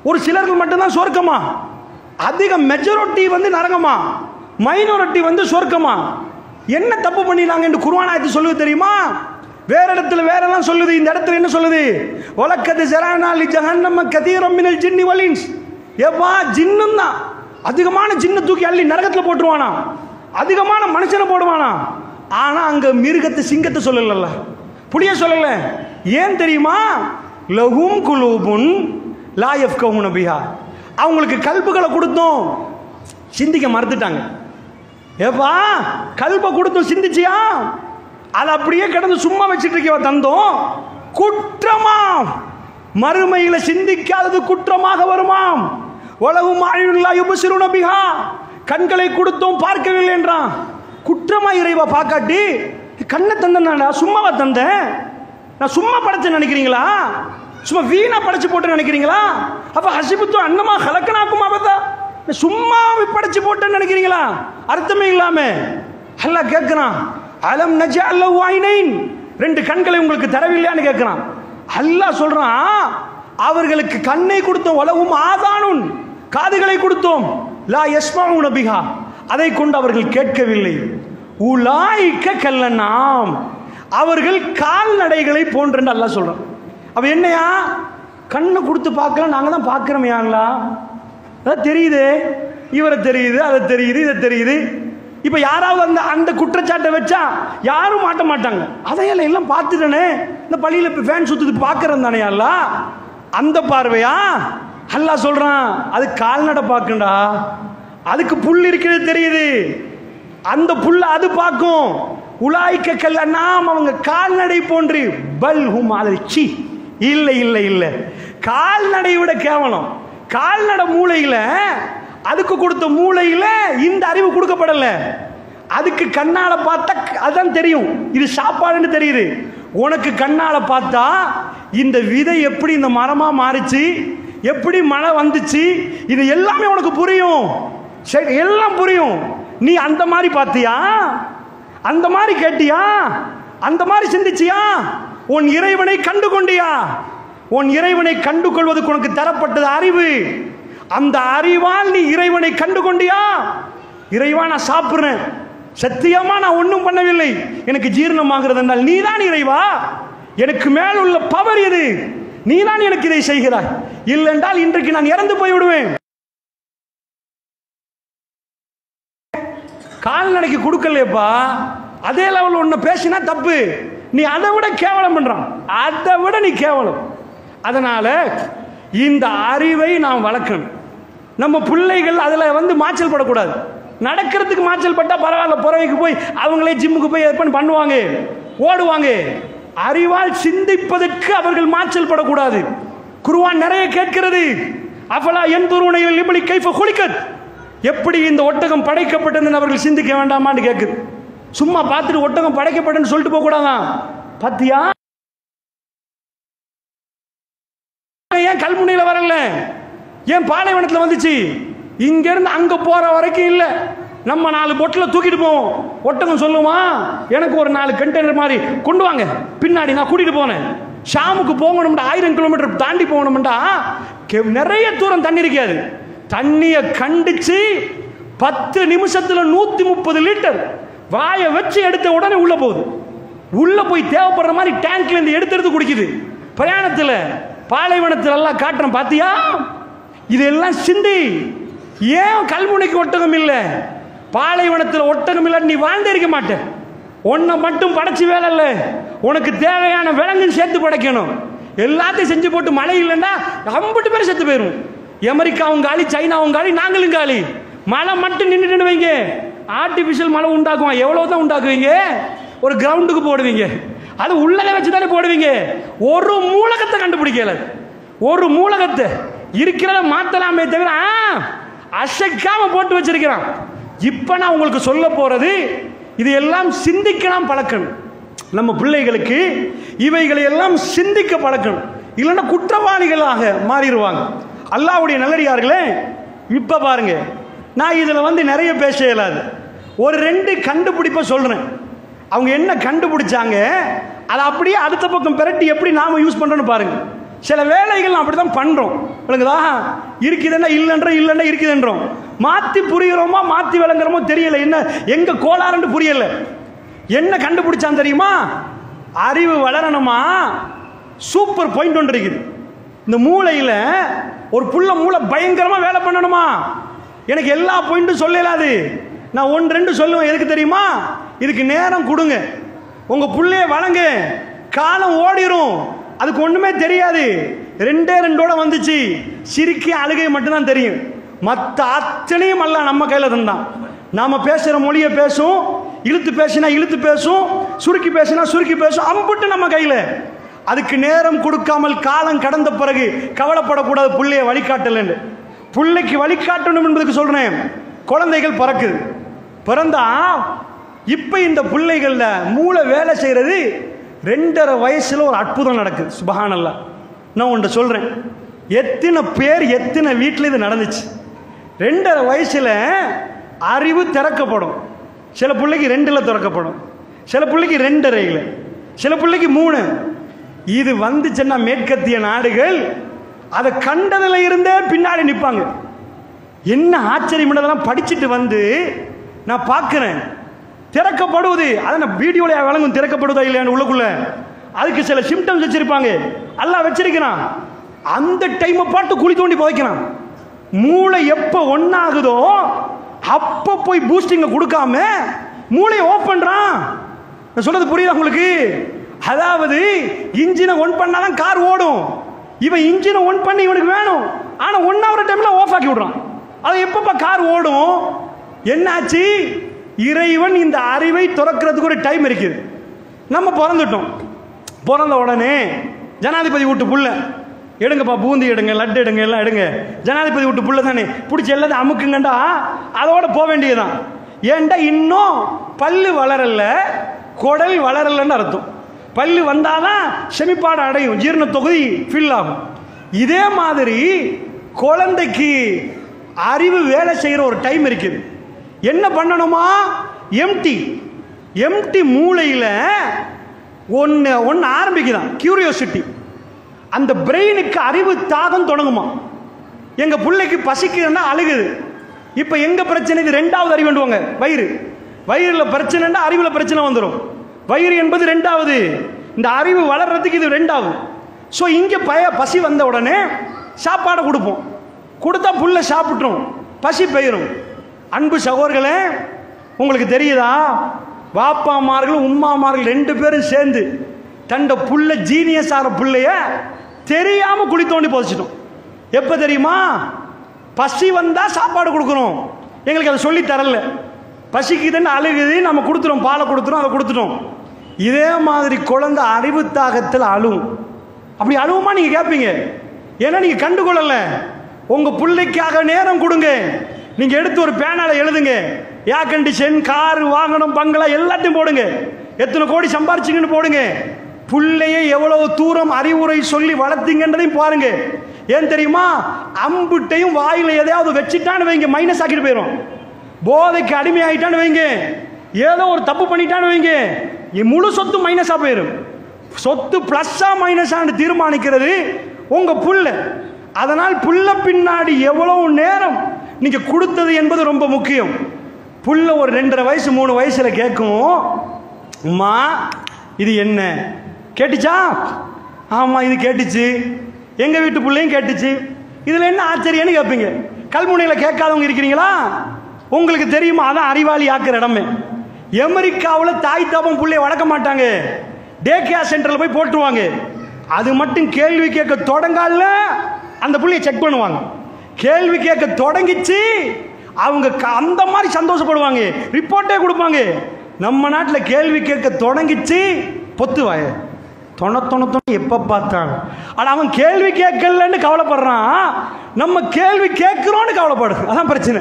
ஒரு சிலர்கள் மட்டும்தான் சொர்க்கமா, அதிக மெஜாரிட்டி வந்து நரகமா, மைனாரிட்டி வந்து சொர்க்கமா. என்ன தப்பு பண்ணினாங்க என்று குர்ஆன் ஆயத்து சொல்லுது தெரியுமா? வேற இடத்துல வேறெல்லாம் சொல்லுது, இந்த இடத்துல என்ன சொல்லுது? வலக்கது ஜரஅனா லிஜஹன்னம கஸீரம் மினல் ஜின்னி வல் இன்ஸ். ஏப்பா, ஜின்னும் தான் அதிகமான ஜின்னை தூக்கி அள்ளி நரகத்தில் போட்டுருவானா, அதிகமான மனுஷனை போடுவானா. ஆனா அங்க மிருகத்தை சிங்கத்தை சொல்லல, புளிய சொல்லல. ஏன் தெரியுமா? லஹும் குலூபுன் லா யஃப்கஹூன பிஹா, அவங்களுக்கு கல்புகளை கொடுத்தோம், சிந்திக்க மறுத்துட்டாங்க. ஏப்பா கல்பை கொடுத்தோம், சிந்திச்சியா? அதை அப்படியே கிடந்து சும்மா வச்சுட்டு இருக்க தந்தோம். குற்றமா? மறுமையில சிந்திக்காதது குற்றமாக வருமாம். உலகும் ஆயுள்ளா யுபசிருன பிஹா, கண்களை கொடுத்தோம் பார்க்கவில்லை என்றான். குற்றமா இறைவா பார்க்காட்டி? கண்ணை தந்தேன், சும்மாவா தந்தேன்? நான் சும்மா படைச்சேன் நினைக்கிறீங்களா? சும்மா வீணா படைச்சு போட்டு நினைக்கிறீங்களா? அப்ப ஹசிபுத்து அன்னமா கலக்கனாக்குமா? பார்த்தா சும்மா படைச்சு போட்டேன்னு நினைக்கிறீங்களா? அர்த்தமே இல்லாம அல்லாஹ் கேட்கிறான், அலம் நஜஅல் லஹு ஐனைன், ரெண்டு கண்களை உங்களுக்கு தரவில்லையான்னு கேட்கிறான். அல்லாஹ் சொல்றான், அவர்களுக்கு கண்ணை கொடுத்தோம், வலஹும் ஆதானுன், காதுகளை கொடுத்தோம், லா யஸ்மஊன பிஹா, அதை கொண்டு அவர்கள் கேட்கவில்லை. உலாயிக்க கல்லனாம், அவர்கள் கால்நடைகளை போன்று அல்லாஹ் சொல்றான். அப்ப என்னையா? கண்ணை கொடுத்து பார்க்கலாம், நாங்க தான் பார்க்கிறோம். யாங்களா அதான் தெரியுது, இவரை தெரியுது, அதை தெரியுது, இதை தெரியுது. இப்ப யாராவது அந்த அந்த குற்றச்சாட்டை வச்சா யாரும் மாட்ட மாட்டாங்க. அதையெல்லாம் எல்லாம் பார்த்துட்டனே, இந்த பள்ளியில ஃபேன் சுத்துது பார்க்கறேன் தானே அல்லாஹ், அந்த பார்வையா? அல்லாஹ் சொல்றான், அது கால்நடை பார்க்கண்டா, அதுக்கு புல் இருக்கிறது தெரியுது, அந்த புல்ல அது பார்க்கும். உலாய்க்க கல்லனாம், அவங்க கால்நடை போன்று. பல் ஹும் அலச்சி, இல்லை இல்லை இல்லை, கால்நடை விட கேவலம். கால்நடை மூளையில, அதுக்கு கொடுத்த மூளையில இந்த அறிவு கொடுக்கப்படல. அதுக்கு கண்ணால பார்த்தா அதான் தெரியும், இது சாப்பாடுன்னு தெரியுது. உனக்கு கண்ணால பார்த்தா இந்த விதை எப்படி இந்த மரமா மாறிச்சு, எப்படி மழை வந்துச்சு, இது எல்லாமே உனக்கு புரியும், எல்லாம் புரியும். நீ அந்த மாதிரி பார்த்தியா? அந்த மாதிரி கேட்டியா? அந்த மாதிரி சிந்திச்சியா? உன் இறைவனை கண்டு கொண்டியா? உன் இறைவனை கண்டு கொள்வதற்கு உனக்கு தரப்பட்டது அறிவு. அந்த அறிவால் நீ இறைவனை கண்டு கொண்டியா? இறைவா நான் சாப்பிடுறேன், சத்தியமா நான் ஒன்றும் பண்ணவில்லை, எனக்கு ஜீரணமாகிறது என்றால் நீதான் இறைவா. எனக்கு மேல் உள்ள பவர் எது? நீதான் எனக்கு இதை செய்கிறாய். இல்லை என்றால் இன்றைக்கு நான் இறந்து போய் விடுவேன். கால்நடைக்கு கொடுக்கலையப்பா, அதே லெவல் ஒன்று பேசினா தப்பு. நீ அதை விட கேவலம் பண்றான், அதை விட நீ கேவலம். அதனால இந்த அறிவை நாம் வளர்க்கணும். நம்ம பிள்ளைகள் அதில் மாச்சல் படக்கூடாது. நடக்கிறதுக்கு மாச்சல் பட்டா பரவாயில்ல, புறவைக்கு போய் அவங்களே ஜிம்முக்கு போய் ஏற்பாடு பண்ணுவாங்க, ஓடுவாங்க. அறிவால் சிந்திப்பதற்கு அவர்கள் மாச்சல் படக்கூடாது. குர்ஆன் நிறைய கேட்கிறது, அஃபலா யன்துரூன இலல் இப்லி கைஃப குலிகத், எப்படி இந்த ஒட்டகம் படைக்கப்பட்டதுன்னு அவர்கள் சிந்திக்க வேண்டாமான்னு கேட்குது. சும்மா பார்த்துட்டு ஒட்டகம் படைக்கப்பட்டதுன்னு சொல்லிட்டு போக கூடாதான். பாத்தியா, ஏன் கல்முனையில் வரல, ஏன் பாலைவனத்தில் வந்துச்சு? இங்க இருந்து அங்க போற வரைக்கும் இல்ல, நம்ம 4 பொட்டில் தூக்கிட்டு போவோம். ஒட்டகம் சொல்லுமா, எனக்கு ஒரு 4 கண்டெய்னர் மாதிரி கொண்டு வாங்க, பின்னாடி நான் கூட்டிட்டு போனேன். ஷாமுக்கு போகணும்டா, 1000 கிலோமீட்டர் தாண்டி போகணும்டா, நிறைய தூரம் தண்ணி இருக்காது. தண்ணியை கண்டிச்சு 10 நிமிஷத்துல 130 லிட்டர் வாயை வச்சு எடுத்த உடனே உள்ள போகுது. உள்ள போய் தேவைப்படுற மாதிரி டேங்க்ல இருந்து எடுத்து குடிக்குது. பிரயாணத்தில் பாலைவனத்தில் எல்லாம் காட்டுறேன், பாத்தியா? இதெல்லாம் சிந்தி. ஏன் கல்முனைக்கு ஒட்டகம் இல்லை? பாலைவனத்தில் ஒட்டகம் இல்லை, நீ வாழ்ந்தே இருக்க மாட்ட. உன்னை மட்டும் படைச்சு வேலை இல்லை, உனக்கு தேவையான விலங்கு சேர்த்து படைக்கணும். எல்லாத்தையும் செஞ்சு போட்டு மழை இல்லைன்னா 50 பேர் செத்து போயிடும். அமெரிக்காவும் காலி, சைனாவும் காலி, நாங்களும் காலி. மழை மட்டும் நின்றுட்டு வைங்க, ஆர்டிபிஷியல் மழை உண்டாக்குவான். எவ்வளவுதான் உண்டாக்குவீங்க? ஒரு கிரவுண்டுக்கு போடுவீங்க, அது உள்ளதை வச்சு தானே போடுவீங்க. ஒரு மூலகத்தை கண்டுபிடிக்கல, ஒரு மூலகத்தை இருக்கிறத மாத்தலாமே தவிர அசைக்காம போட்டு வச்சிருக்கிறான். இப்ப நான் உங்களுக்கு சொல்ல போறது, இது எல்லாம் சிந்திக்கலாம் பழக்கணும். நம்ம பிள்ளைகளுக்கு இவைகளை எல்லாம் சிந்திக்க பழக்கணும், இல்லைன்னா குற்றவாளிகளாக மாறிடுவாங்க. அல்லாஹ்வுடைய நல்லடியார்களே, இப்ப பாருங்க, நான் இதுல நிறைய பேச இயலாது. ஒரு 2 கண்டுபிடிப்ப சொல்றேன். அவங்க என்ன கண்டுபிடிச்சாங்க, அதை அப்படியே அடுத்த பக்கம் பெரட்டி எப்படி நாம யூஸ் பண்றோம்னு பாருங்க. சில வேலைகள் அப்படிதான் பண்றோம், இருக்குதுன்னா இல்லைன்ற, இல்லைன்னா இருக்குதுன்றோம். மாத்தி புரியுறோமா மாத்தி விளங்குறோமோ தெரியல, என்ன எங்க கோளாறுன்னு புரியல. என்ன கண்டுபிடிச்சான் தெரியுமா? அறிவு வளரணுமா, சூப்பர் பாயிண்ட் ஒன்று இருக்குது. இந்த மூளையில ஒரு புள்ள மூளை பயங்கரமா வேலை பண்ணணுமா, எனக்கு எல்லா பாயிண்ட்டும் சொல்லலாது. நான் 1 2 சொல்லுவேன். எதுக்கு தெரியுமா? இதுக்கு நேரம் கொடுங்க, உங்க புள்ளைய வளங்க, காலம் ஓடிரும், அதுக்கு ஒண்ணுமே தெரியாது. ரெண்டே ரெண்டோட வந்துச்சு. சிரிக்கி அழுகை மட்டும்தான் தெரியும். மற்ற அத்தனையும் அல்ல நம்ம கையில் தந்தான். நாம பேசுகிற மொழியை பேசும், இழுத்து பேசினா இழுத்து பேசும், சுருக்கி பேசினா சுருக்கி பேசும், அம்புட்டு நம்ம கையில். அதுக்கு நேரம் கொடுக்காமல் காலம் கடந்த பிறகு கவலைப்படக்கூடாது. பிள்ளைய வழிகாட்டலன்னு, பிள்ளைக்கு வழிகாட்டணும் என்பதுக்கு சொல்றேன். குழந்தைகள் பிறக்குது, பிறந்தா இப்ப இந்த பிள்ளைகள்ல மூளை வேலை செய்யறது 2.5 வயசுல ஒரு அற்புதம் நடக்குது. சுபஹானல்லாஹ். நான் ஒன்று சொல்றேன், எத்தனை பேர் எத்தனை வீட்டில் இது நடந்துச்சு. 2.5 வயசுல அறிவு திறக்கப்படும். சில பிள்ளைக்கு 2ல் திறக்கப்படும், சில பிள்ளைக்கு 2.5, சில பிள்ளைக்கு 3. இது வந்துச்சுன்னா மேற்கத்திய நாடுகள் அதை கண்டதுல இருந்தே பின்னாடி நிற்பாங்க. என்ன ஆச்சரியம், படிச்சுட்டு வந்து நான் பார்க்கிறேன். திறக்கப்படுவது அதை நான் வீடியோல வழங்கும், திறக்கப்படுவதா இல்லையான்னு உள்ளுக்குள்ள அதுக்கு சில சிம்டம்ஸ் வச்சிருப்பாங்க. அல்லாஹ் வச்சிருக்கிறான். அந்த டைமை பார்த்து குழி தோண்டி புதைக்கிறான். மூளை எப்போ ஒன்னாகுதோ அப்போ போய் பூஸ்டிங்க கொடுக்காம மூளையை ஓப்பன் பண்றான். நான் சொல்றது புரியுதா உங்களுக்கு? அதாவது இன்ஜினை ஒன் பண்ணாதான் கார் ஓடும். இவன் இன்ஜினை ஒன் பண்ணி இவனுக்கு வேணும், ஆனா 1 hour டைம்ல ஆஃப் ஆக்கி விடுறான். அது எப்பப்ப கார் ஓடும்? என்னாச்சு? இறைவன் இந்த அறிவை துறக்கிறதுக்கு ஒரு டைம் இருக்குது. நம்ம பிறந்துட்டோம், பிறந்த உடனே ஜனாதிபதி வீட்டு புள்ள எடுங்கப்பா, பூந்தி எடுங்க, லட்டு எடுங்க, எல்லாம் எடுங்க. ஜனாதிபதி வீட்டு புள்ள தானே, பிடிச்சி எல்லாத்தையும் அமுக்குங்கண்டா அதோட போக வேண்டியதுதான். ஏன்டா இன்னும் பல்லு வளரல, குடல் வளரலன்னு அர்த்தம். பல்லு வந்தாதான் செமிப்பாடு அடையும், ஜீரண தொகுதி ஃபில் ஆகும். இதே மாதிரி குழந்தைக்கு அறிவு வேலை செய்கிற ஒரு டைம் இருக்குது. என்ன பண்ணணுமா? எம்டி மூளையில் ஒன்று ஆரம்பிக்குதான், கியூரியோசிட்டி. அந்த பிரெயினுக்கு அறிவு தாகம் தொடங்குமா. எங்க பிள்ளைக்கு பசிக்குதுன்னா அழுகுது. இப்போ எங்க பிரச்சனை? இது 2வது அறிவு வேண்டுவாங்க. வயிறில் பிரச்சனைன்னா அறிவில் பிரச்சனை வந்துடும். வயிறு என்பது 2வது, இந்த அறிவு வளர்றதுக்கு இது 2வது. ஸோ இங்கே பசி வந்த உடனே சாப்பாடை கொடுப்போம், கொடுத்தா புள்ள சாப்பிட்றோம், பசி பெயரும். அன்பு சகோதரர்களே, உங்களுக்கு தெரியுதா, வாப்பாமார்கள் உம்மாமார்கள் 2 பேரும் சேர்ந்து தண்ட புள்ள ஜீனியஸ் ஆகிற பிள்ளைய தெரியாம குழி தோண்டி புதைச்சிட்டோம். எப்ப தெரியுமா? பசி வந்தா சாப்பாடு கொடுக்குறோம், எங்களுக்கு அதை சொல்லி தரல. பசிக்குதுன்னு அழுகுது, நம்ம கொடுத்துறோம், பாலை கொடுத்துறோம், அதை கொடுத்துட்டோம். இதே மாதிரி குழந்தை அறிவு தாகத்தில் அழுவும். அப்படி அழுவுமா நீங்க கேட்பீங்க, ஏன்னா நீங்க கண்டுகொள்ளல. உங்க பிள்ளைக்காக நேரம் கொடுங்க. நீங்க எடுத்து ஒரு பேனால எழுதுங்க, ஏர் கண்டிஷன், கார் வாங்கணும், பங்களா எல்லாத்தையும் போடுங்க, எத்தனை கோடி சம்பாரிச்சிங்கன்னு போடுங்க. பிள்ளையை எவ்வளவு தூரம் அறிவுரை சொல்லி வளர்த்தீங்கன்றதையும் பாருங்க. ஏன் தெரியுமா? அம்புட்டையும் வாயில எதையாவது வச்சுட்டான்னு வைங்க, மைனஸ் ஆக்கிட்டு போயிடும். போதைக்கு அடிமை ஆகிட்டான்னு வைங்க, ஏதோ ஒரு தப்பு பண்ணிட்டான்னு வைங்க, முழு சொத்து மைனஸா போயிடும். சொத்து பிளஸ்ஸா மைனஸான்னு தீர்மானிக்கிறது உங்க புள்ள. அதனால் புள்ள பின்னாடி எவ்வளவு நேரம் நீங்க கொடுத்தது என்பது ரொம்ப முக்கியம். புள்ள ஒரு 2.5 வயசு 3 வயசுல கேட்கும், அம்மா இது என்ன? கேட்டுச்சா? ஆமா இது கேட்டுச்சு, எங்க வீட்டு பிள்ளையும் கேட்டுச்சு, இதுல என்ன ஆச்சரியன்னு கேட்பீங்க. கல்முனையில கேட்காதவங்க இருக்கிறீங்களா? உங்களுக்கு தெரியுமா? அதான் அறிவாளி ஆக்குற இடமே. அமெரிக்காவில் தாய் தாப்பம் பிள்ளைய வளர்க்க மாட்டாங்க, டே கேர் சென்டரில் போய் போட்டுருவாங்க. அது மட்டும் கேள்வி கேட்க தொடங்கால அந்த பிள்ளைய செக் பண்ணுவாங்க. கேள்வி கேட்க தொடங்கிச்சு அவங்க அந்த மாதிரி சந்தோஷப்படுவாங்க, ரிப்போர்ட்டே கொடுப்பாங்க. நம்ம நாட்டில் கேள்வி கேட்க தொடங்கிச்சு பொத்துவாய தொண எப்ப பார்த்தாங்க. ஆனா அவன் கேள்வி கேட்கலன்னு கவலைப்படுறான், நம்ம கேள்வி கேட்கிறோன்னு கவலைப்படு. அதான் பிரச்சனை.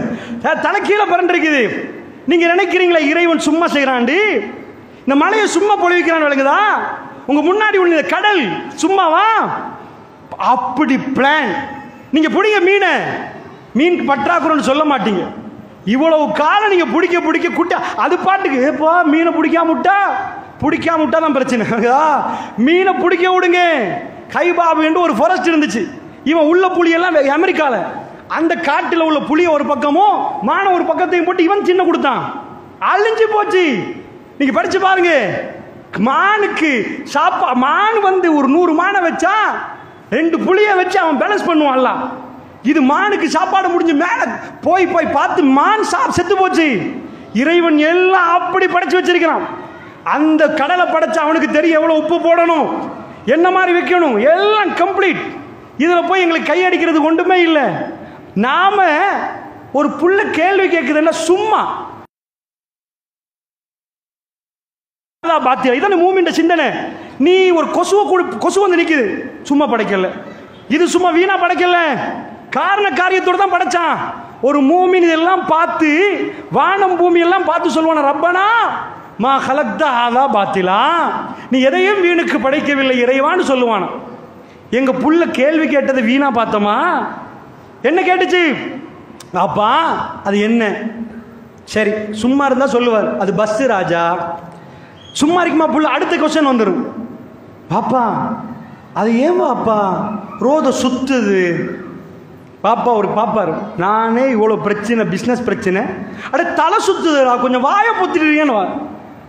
தலை கீழே பரண்டிருக்குது. நீங்க நினைக்கிறீங்களா இறைவன் சும்மா செய்யறாண்டி? இந்த மலையை சும்மா பொழிவிக்கிறான் விளங்குதா? உங்க முன்னாடி உள்ள கடல் சும்மாவா? அப்படி பிளான். நீங்க பிடிங்க மீனை, மீன் பற்றாக்குறோன்னு சொல்ல மாட்டீங்க. இவ்வளவு காலம் நீங்க பிடிக்க பிடிக்க குட்டா அது பாட்டுக்கு எப்போ மீனை பிடிக்காம விட்டா தான் பிரச்சனை. மீனை பிடிக்க விடுங்க. கைபாபு என்று ஒரு ஃபாரஸ்ட் இருந்துச்சு. இவன் உள்ள புலியெல்லாம் அமெரிக்கால அந்த காட்டில் உள்ள புளிய ஒரு பக்கமும் மான ஒரு பக்கத்தையும் போட்டு இவன் சின்ன கொடுத்தான், அழிஞ்சு போச்சு. நீங்க படிச்சு பாருங்க. மானுக்கு மான் வந்து ஒரு 100 மானை வச்சா 2 புளிய வச்சு அவன் பேலன்ஸ் பண்ணுவான்ல. இது மானுக்கு சாப்பாடு முடிஞ்சு மேல போய் பார்த்து மான் செத்து போச்சு. இறைவன் எல்லாம் அப்படி படைச்சு வச்சிருக்கிறான். அந்த கடலை படைச்ச அவனுக்கு தெரியும் எவ்வளவு உப்பு போடணும், என்ன மாதிரி வைக்கணும், எல்லாம் கம்ப்ளீட். இதில் போய் எங்களுக்கு கையடிக்கிறது ஒன்றுமே இல்லை. நாம ஒரு புள்ள கேள்வி கேட்குதுன்னா சும்மா பாத்தியா, இதான மூமின் சிந்தனை. நீ ஒரு கொசு வந்து நிற்குது, சும்மா படைக்கல, இது சும்மா வீணா படைக்கல, காரண காரியத்தோடு தான் படைச்சான். ஒரு மூமின் இதெல்லாம் பார்த்து, வானம் பூமி எல்லாம் பார்த்து சொல்லுவான, ரப்பனா மா ஹலக்த ஹாதா பாத்திலா, நீ எதையும் வீணுக்கு படைக்கவில்லை இறைவான்னு சொல்லுவான. எங்க புள்ள கேள்வி கேட்டது வீணா பார்த்தோமா? என்ன கேட்டுச்சு? அப்பா அது என்ன? சரி சும்மா இருந்தா சொல்லுவார், அது பஸ் ராஜா. சும்மா இருக்குமா புள்ள? அடுத்த கொஸ்டின் வந்துடும், பாப்பா அது ஏன் பாப்பா ரோத சுத்துது? பாப்பா ஒரு பாப்பாரு, நானே இவ்வளோ பிரச்சனை, பிஸ்னஸ் பிரச்சனை, அட தலை சுத்துதுடா, கொஞ்சம் வாயை பொத்திடுறீங்கன்னு.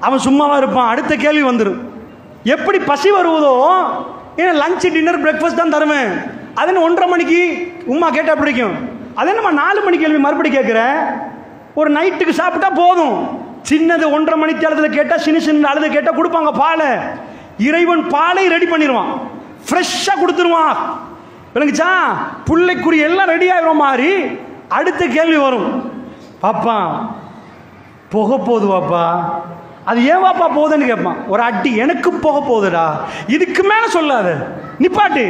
அவன் சும்மாவா இருப்பான். அடுத்த கேள்வி வந்துடும், எப்படி பசி வருவதோ, ஏன்னா லஞ்ச் டின்னர் பிரேக்ஃபாஸ்ட் தான் தருவேன், அதுன்னு 1:30 மணிக்கு உமா கேட்டால் பிடிக்கும், அதே நம்ம 4 மணி கேள்வி மறுபடி கேட்குறேன். ஒரு நைட்டுக்கு சாப்பிட்டா போதும். சின்னது 1:30 மணி தேளத்தில் கேட்டால், சின்ன அழுது கேட்டால் கொடுப்பாங்க பாலை. இறைவன் பாலை ரெடி பண்ணிடுவான், ஃப்ரெஷ்ஷாக கொடுத்துருவான். விளங்குச்சா? பிள்ளைக்குரிய எல்லாம் ரெடி ஆகிற மாதிரி அடுத்த கேள்வி வரும், பாப்பா புகை போகுது பாப்பா, அது ஏன் பாப்பா போகுதுன்னு கேட்பான். ஒரு அடி, எனக்கு புகை போகுதுடா, இதுக்கு மேலே சொல்லாத, நிப்பாட்டு.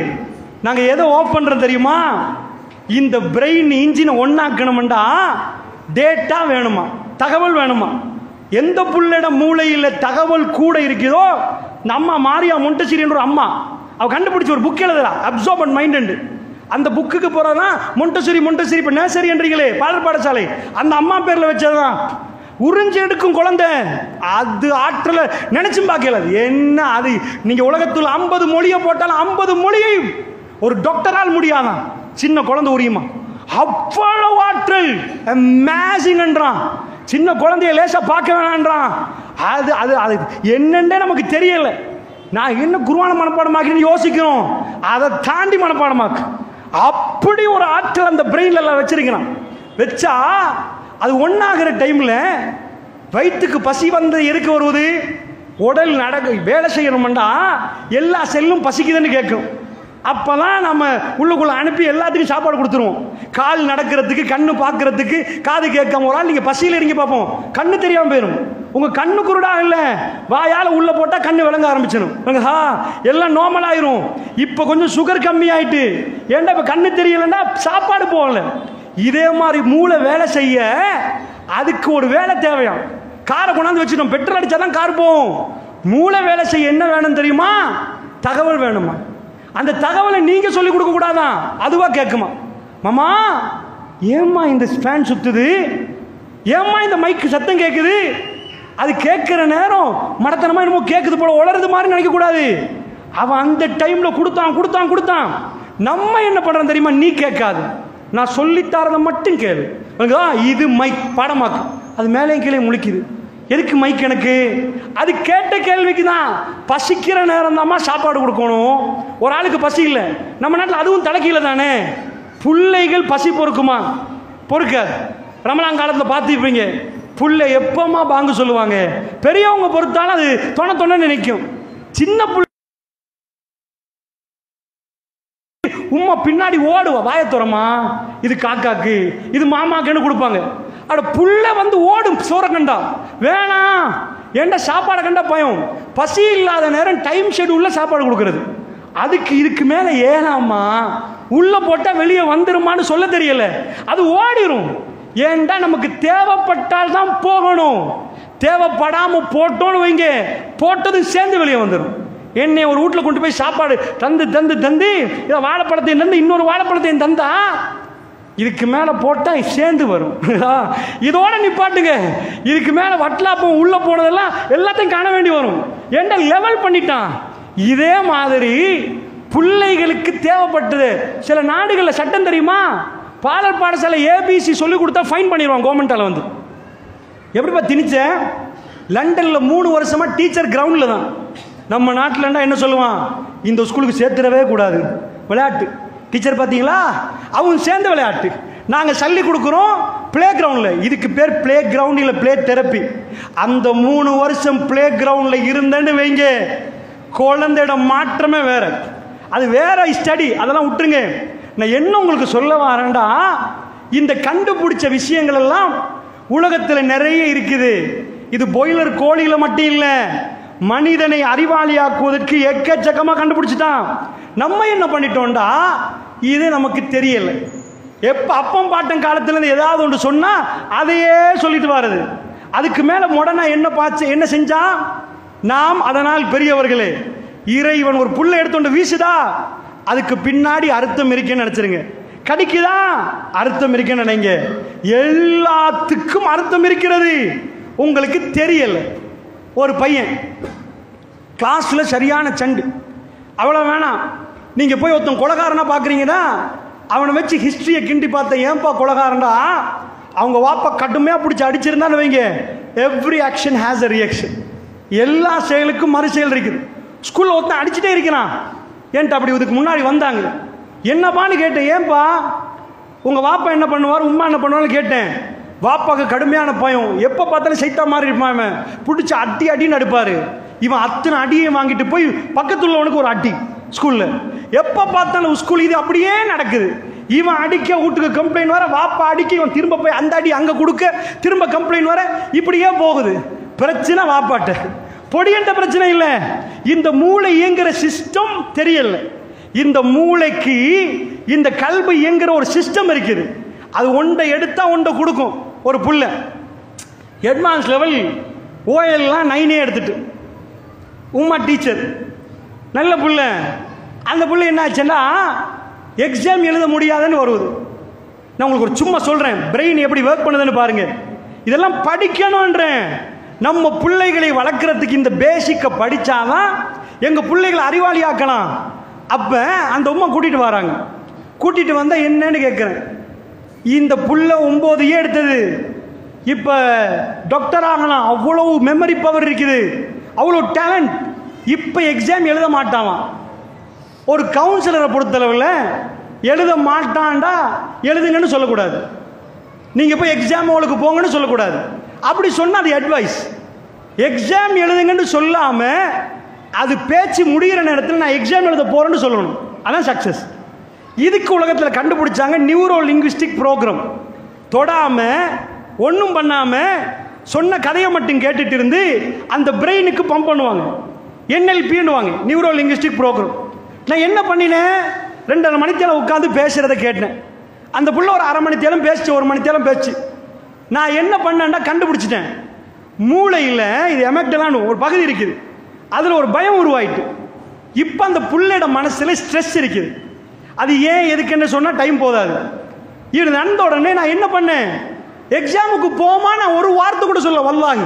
நாங்கள் எதை ஆஃப் பண்ணுறோம் தெரியுமா? இந்த பிரெயின் இன்ஜினை ஒன்னாக்கணும்டா டேட்டா வேணுமா, தகவல் வேணுமா? எந்த புள்ளைட மூளையில் தகவல் கூட இருக்குதோ, நம்ம மாரியா மொண்டசிரின்ற ஒரு அம்மா அவ கண்டுபிடிச்ச ஒரு புக் எழுதுறா, அப்சார்ப் அண்ட் மைண்ட். அந்த புக்குக்கு போறதான் மொண்டசிரி. இப்போ நேசரி என்றீங்களே பாடல் பாடசாலை, அந்த அம்மா பேர்ல வச்சதுதான். உறிஞ்சி எடுக்கும் குழந்தை, அது ஆற்றல நினைச்சும் பார்க்கல. என்ன அது? நீங்க உலகத்தில் 50 மொழியை போட்டாலும் 50 மொழியையும் ஒரு டாக்டரால் முடியாதான், சின்ன குழந்தை உரியுமா? அவ்வளவு ஆற்றல், அமேசிங் என்றான். சின்ன குழந்தைய லேசா பார்க்க வேணான்றான். அது அது அது என்னன்னே நமக்கு தெரியல. நான் என்ன குருவான மனப்பாடமாக்கின்னு யோசிக்கிறோம், அதை தாண்டி மனப்பாடமாக்கு. அப்படி ஒரு ஆற்றல் அந்த பிரெயின்ல எல்லாம் வச்சிருக்கிறான். வச்சா அது ஒன்னாகிற டைம்ல வயிற்றுக்கு பசி வந்து எதுக்கு வருவது? உடல் வேலை செய்யணும்டா எல்லா செல்லும் பசிக்குதுன்னு கேட்கும். அப்பதான் நம்ம உள்ளுக்குள்ள அனுப்பி எல்லாத்துக்கும் சாப்பாடு கொடுத்துருவோம். கால் நடக்கிறதுக்கு, கண்ணு பார்க்கறதுக்கு, காது கேட்காம ஒரு ஆள் நீங்க பசியில் இறங்கி பார்ப்போம், கண்ணு தெரியாம போயிடும். உங்க கண்ணு குருடா இல்ல, வாயால உள்ள போட்டா கண்ணு விளங்க ஆரம்பிச்சிடும், எல்லாம் நார்மல் ஆயிரும். இப்ப கொஞ்சம் சுகர் கம்மி ஆயிட்டு, ஏன்டா இப்ப கண்ணு தெரியலன்னா சாப்பாடு போகல. இதே மாதிரி மூளை வேலை செய்ய அதுக்கு ஒரு வேலை தேவையாம். காரை கொண்டாந்து வச்சுட்டோம், பெட்ரோல் அடிச்சாதான் கார் போகும். மூளை வேலை செய்ய என்ன வேணும் தெரியுமா? தகவல் வேணுமா? அந்த தகவலை நீங்க சொல்லிக் கொடுக்க கூடாதான், அதுவா கேட்குமா? மாமா ஏம்மா இந்த ஃபேன் சுத்துது, ஏம்மா இந்த மைக்கு சத்தம் கேட்குது? அது கேட்கிற நேரம் மடத்தனமா என்னமோ கேட்குது போல உளறது மாதிரி நினைக்க கூடாது. அவன் அந்த டைம்ல கொடுத்தான். நம்ம என்ன பண்றோம் தெரியுமா? நீ கேட்காது, நான் சொல்லித்தாரதை மட்டும் கேளு. இது மைக் பாடமாக்கு, அது மேலே கீழே முழிக்குது. எதுக்கு மைக் எனக்கு? அது கேட்ட கேள்விக்கு தான். பசிக்கிற நேரம் தான்மா சாப்பாடு கொடுக்கணும். ஒரு ஆளுக்கு பசி இல்லை, நம்ம நாட்டில் அதுவும் தலைக்கீழ தானே. பிள்ளைகள் பசி பொறுக்குமா? பொறுக்காது. ரமலான் காலத்தில் பார்த்துருப்பீங்க, புள்ளை எப்பமா பாங்கு சொல்லுவாங்க, பெரியவங்க பொறுத்தாலும் அது தொண நினைக்கும். சின்ன புள்ள உம்மா பின்னாடி ஓடுவா, வாயத்துறமா, இது காக்காக்கு, இது மாமாக்குன்னு கொடுப்பாங்க. அட புள்ள வந்து ஓடும், சோற கண்டா வேணாம், ஏண்டா சாப்பாடை கண்டா பயம். பசி இல்லாத நேரம் டைம் ஷெட்யூல்ல சாப்பாடு கொடுக்கறது. அதுக்கு இதுக்கு மேல ஏனாமா உள்ள போட்டா வெளியே வந்துருமான்னு சொல்ல தெரியல, அது ஓடிரும். ஏண்டா நமக்கு தேவைப்பட்டால் தான் போகணும், தேவைப்படாம போட்டோன்னு வைங்க, போட்டதும் சேர்ந்து வெளியே வந்துடும். என்னை ஒரு வீட்டில் கொண்டு போய் சாப்பாடு தந்து இதை வாழைப்பழத்தையும் தந்து இன்னொரு வாழைப்பழத்தையும் தந்தா இதுக்கு மேலே போட்டால் சேர்ந்து வரும். இதோட நிப்பாட்டுங்க. இதுக்கு மேலே வட்டலாப்பம் உள்ள போனதெல்லாம் எல்லாத்தையும் காண வேண்டி வரும். ஏண்டா லெவல் பண்ணிட்டான். இதே மாதிரி பிள்ளைகளுக்கு தேவைப்பட்டது. சில நாடுகளில் சட்டம் தெரியுமா? பாடல் பாடசாலை ஏபிசி சொல்லி கொடுத்தா ஃபைன் பண்ணிடுவாங்க கவர்மெண்டால. வந்து எப்படிப்பா திணிச்ச? லண்டனில் 3 வருஷமா டீச்சர் கிரவுண்டில் தான். நம்ம நாட்டில்ண்டா என்ன சொல்லுவான்? இந்த ஸ்கூலுக்கு சேர்த்துடவே கூடாது, விளையாட்டு டீச்சர் பார்த்தீங்களா, அவங்க சேர்ந்த விளையாட்டு. நாங்கள் சொல்லி கொடுக்குறோம் பிளே கிரவுண்டில். இதுக்கு பேர் பிளே கிரவுண்ட் இல்லை, பிளே தெரப்பி. அந்த 3 வருஷம் பிளே கிரவுண்டில் இருந்தேன்னு வைங்க, குழந்தையோட மாற்றமே வேற. அது வேற ஸ்டடி, அதெல்லாம் விட்டுருங்க. நான் என்ன உங்களுக்கு சொல்ல வரேன்டா, இந்த கண்டுபிடிச்ச விஷயங்கள் எல்லாம் உலகத்தில் நிறைய இருக்குது. இது பாய்லர் கோழியில மட்டும் இல்ல, மனிதனை அறிவாளியாக்குவதற்கு எக்கச்சக்கமா கண்டுபிடிச்சிட்டான். நம்ம என்ன பண்ணிட்டோம்டா, இது நமக்கு தெரியல. எப்ப அப்பம் பாட்டன் காலத்துல இருந்து ஏதாவது ஒன்று சொன்னா அதையே சொல்லிட்டு வருது. அதுக்கு மேல முடனா என்ன செஞ்சா, நாம் அதனால் பெரியவர்களே, இறைவன் ஒரு புல்லை எடுத்து வீசுதா, அதுக்கு பின்னாடி அர்த்தம் இருக்குன்னு நினைச்சிருங்க. கடிக்குதா, அர்த்தம் இருக்குன்னு நினைங்க. எல்லாத்துக்கும் அர்த்தம் இருக்கிறது, உங்களுக்கு தெரியல. ஒரு பையன் கிளாஸ்ல சரியான சண்டு, அவ்வளவு வேணாம், நீங்க போய் ஒருத்தன் கொலைகாரனா பாக்குறீங்கன்னா அவனை வச்சு ஹிஸ்டரியை கிண்டி பார்த்த, ஏன்பா கொலைகாரன்டா, அவங்க வாப்பா கடுமையா பிடிச்சி அடிச்சிருந்தான்னு வைங்க, every action has a reaction. எல்லா செயலுக்கும் மறு செயல் இருக்குது. ஸ்கூல்ல ஒருத்தன் அடிச்சுட்டே இருக்கிறான், ஏன்ட்டு அப்படி இதுக்கு முன்னாடி வந்தாங்க, என்னப்பான்னு கேட்டேன். ஏன்பா உங்க வாப்பா என்ன பண்ணுவார், உமா என்ன பண்ணுவான்னு கேட்டேன். வாப்பாக்கு கடுமையான பயம், எப்ப பார்த்தாலும் சைத்தா மாதிரி இருப்பான், அவன் பிடிச்சி அடி அடின்னு அடிப்பாரு. இவன் அத்தனை அடியை வாங்கிட்டு போய் பக்கத்துல உள்ளவனுக்கு ஒரு அடி. ஸ்கூல்ல எப்ப பார்த்தாலும் ஸ்கூல் இது அப்படியே நடக்குது. இவன் அடிக்க வீட்டுக்கு கம்ப்ளைண்ட் வர, வாப்பா அடிக்க இவன் திரும்ப போய் அந்த அடி அங்க கொடுக்க, திரும்ப கம்ப்ளைண்ட் வர, இப்படியே போகுது. பிரச்சனை வாப்பாட்ட, பொடியன்ற பிரச்சனை இல்ல, இந்த மூளை இயங்குற சிஸ்டம் தெரியல. இந்த மூளைக்கு இந்த கல்வி இயங்குற ஒரு சிஸ்டம் இருக்குது. அது ஒன்றை எடுத்தா ஒன்றை கொடுக்கும். ஒரு புள்ள அட்வான்ஸ் லெவல் ஓஎல்லாம் 9 எடுத்துட்டு, உமா டீச்சர் நல்ல புள்ள, அந்த புள்ள என்ன ஆச்சுன்னா எக்ஸாம் எழுத முடியாதுன்னு வருவது. நான் உங்களுக்கு ஒரு சும்மா சொல்றேன், பிரெயின் எப்படி ஒர்க் பண்ணுதுன்னு பாருங்க. இதெல்லாம் படிக்கணும்ன்றேன். நம்ம பிள்ளைகளை வளர்க்கறதுக்கு இந்த பேசிக்கை படிச்சாதான் எங்க பிள்ளைகளை அறிவாளி ஆக்கலாம். அப்ப அந்த உமா கூட்டிட்டு வராங்க. கூட்டிட்டு வந்தா என்னன்னு கேட்கிறேன், இந்த புள்ள 9 எடுத்தது, இப்ப டாக்டர் ஆகலாம், அவ்வளவு மெமரி பவர் இருக்குது, அவ்வளவு டேலண்ட், இப்ப எக்ஸாம் எழுத மாட்டான். ஒரு கவுன்சிலரை பொறுத்தளவில் எழுத மாட்டான்டா எழுதுங்கன்னு சொல்லக்கூடாது, நீங்க போய் எக்ஸாம் ஹாலுக்கு போங்கன்னு சொல்லக்கூடாது. அப்படி சொன்னா அது அட்வைஸ். எக்ஸாம் எழுதுங்கன்னு சொல்லாம அது பேச்சு முடிகிற நேரத்தில் நான் எக்ஸாம் எழுத போறேன்னு சொல்லணும், அதான் சக்சஸ். இதுக்கு உலகத்தில் கண்டுபிடிச்சாங்க நியூரோ லிங்குவிஸ்டிக் ப்ரோக்ராம். தொடாம ஒன்றும் பண்ணாம சொன்ன கதையை மட்டும் கேட்டுட்டு இருந்து அந்த பிரெயினுக்கு பம்ப் பண்ணுவாங்க, NLPன்னுவாங்க, நியூரோ லிங்குவிஸ்டிக் ப்ரோக்ராம். நான் என்ன பண்ணினேன், 2.5 மணித்தேலம் உட்காந்து பேசுறதை கேட்டேன். அந்த புள்ள ஒரு 1/2 மணித்தேலம் பேசிச்சு, 1 மணித்தேலம் பேச்சு. நான் என்ன பண்ணேன்டா கண்டுபிடிச்சிட்டேன், மூளையில் இது எமெக்டலான்னு ஒரு பகுதி இருக்குது, அதில் ஒரு பயம் உருவாயிட்டு. இப்போ அந்த புள்ளையோட மனசில் ஸ்ட்ரெஸ் இருக்குது. அது ஏன் எதுக்குன்னு சொன்னால் டைம் போதாது. இது நடந்த உடனே நான் என்ன பண்ணேன், எக்ஸாமுக்கு போமா நான் ஒரு வார்த்தை கூட சொல்ல, வல்லாஹி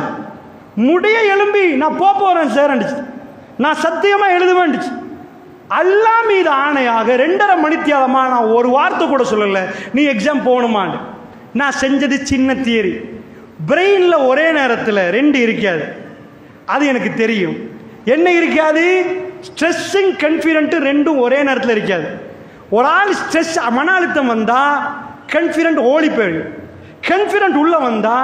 முடிய எழும்பி நான் போறேன் சார் அண்டிச்சு, நான் சத்தியமா எழுதுவேன்டுச்சு. அல்லா மீது ஆணையாக 2.5 மணித்தியாலமா நான் ஒரு வார்த்தை கூட சொல்லல, நீ எக்ஸாம் போகணுமான்னு. நான் செஞ்சது சின்ன தியரி. பிரெயின்ல ஒரே நேரத்தில் 2 இருக்காது, அது எனக்கு தெரியும். என்ன இருக்காது, ஸ்ட்ரெஸ்ஸிங் கன்ஃபிடென்ட் 2 ஒரே நேரத்தில் இருக்காது. ஒரு ஆள் ஸ்ட்ரெஸ் மன அழுத்தம் வந்தா கன்ஃபிடென்ட் ஓடி போயிடும், கன்ஃபிடென்ட் உள்ள வந்தா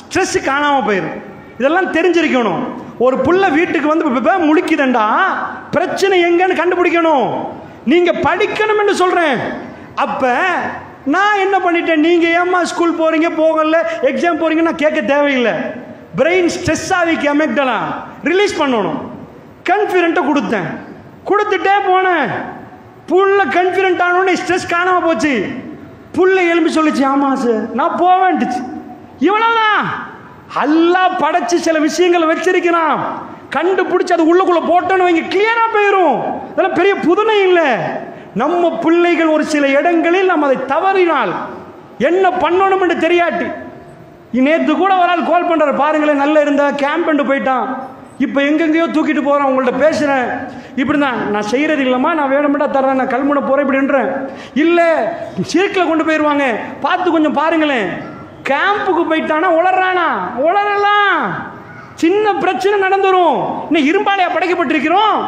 ஸ்ட்ரெஸ் காணாம போயிடும். இதெல்லாம் தெரிஞ்சிருக்கணும். ஒரு புள்ள வீட்டுக்கு வந்து முழிக்குதண்டா, பிரச்சனை எங்கன்னு கண்டுபிடிக்கணும். நீங்க படிக்கணும் என்று சொல்றேன். அப்ப நான் என்ன பண்ணிட்டேன், நீங்க ஏமா ஸ்கூல் போறீங்க, போகல எக்ஸாம் போறீங்கன்னா கேட்க தேவையில்லை. பிரெயின் ஸ்ட்ரெஸ் ஆகிக்கு அமெக்டலாம் ரிலீஸ் பண்ணணும். கன்ஃபிடென்ட்டை கொடுத்தேன், கொடுத்துட்டே போனேன். புள்ள கன்ஃபிடென்ட் ஆனோடனே ஸ்ட்ரெஸ் காணாம போச்சு. புள்ள எழும்பி சொல்லிச்சு, ஆமா சார் நான் போவேன்ட்டுச்சு. இவ்வளவுதான். அல்லாஹ் படைச்சு சில விஷயங்களை வச்சிருக்கிறான், கண்டுபிடிச்சு அது உள்ளுக்குள்ள போட்டோன்னு வைங்க கிளியரா போயிடும். அதெல்லாம் பெரிய புதுமை இல்லை. நம்ம பிள்ளைகள் ஒரு சில இடங்களில் நம்ம அதை தவறினால் என்ன பண்ணணும் என்று தெரியாட்டி, நேற்று கூட ஒரு ஆள் கால் பண்றாரு, பாருங்களேன் நல்லா இருந்தா கேம்ப் போயிட்டான், இப்போ எங்கெங்கேயோ தூக்கிட்டு போகிறேன், உங்கள்கிட்ட பேசுகிறேன், இப்படி தான் நான் செய்கிறது இல்லைம்மா, நான் வேணுமெண்டா தர்றேன், நான் கல்முனை போகிறேன் இப்படின்றேன். இல்லை சீக்கில் கொண்டு போயிடுவாங்க, பார்த்து கொஞ்சம் பாருங்களேன். கேம்புக்கு போயிட்டானா உளறானா, உளரலாம், சின்ன பிரச்சனை நடந்துரும். இன்னும் இரும்பாலையா படைக்கப்பட்டிருக்கிறோம்.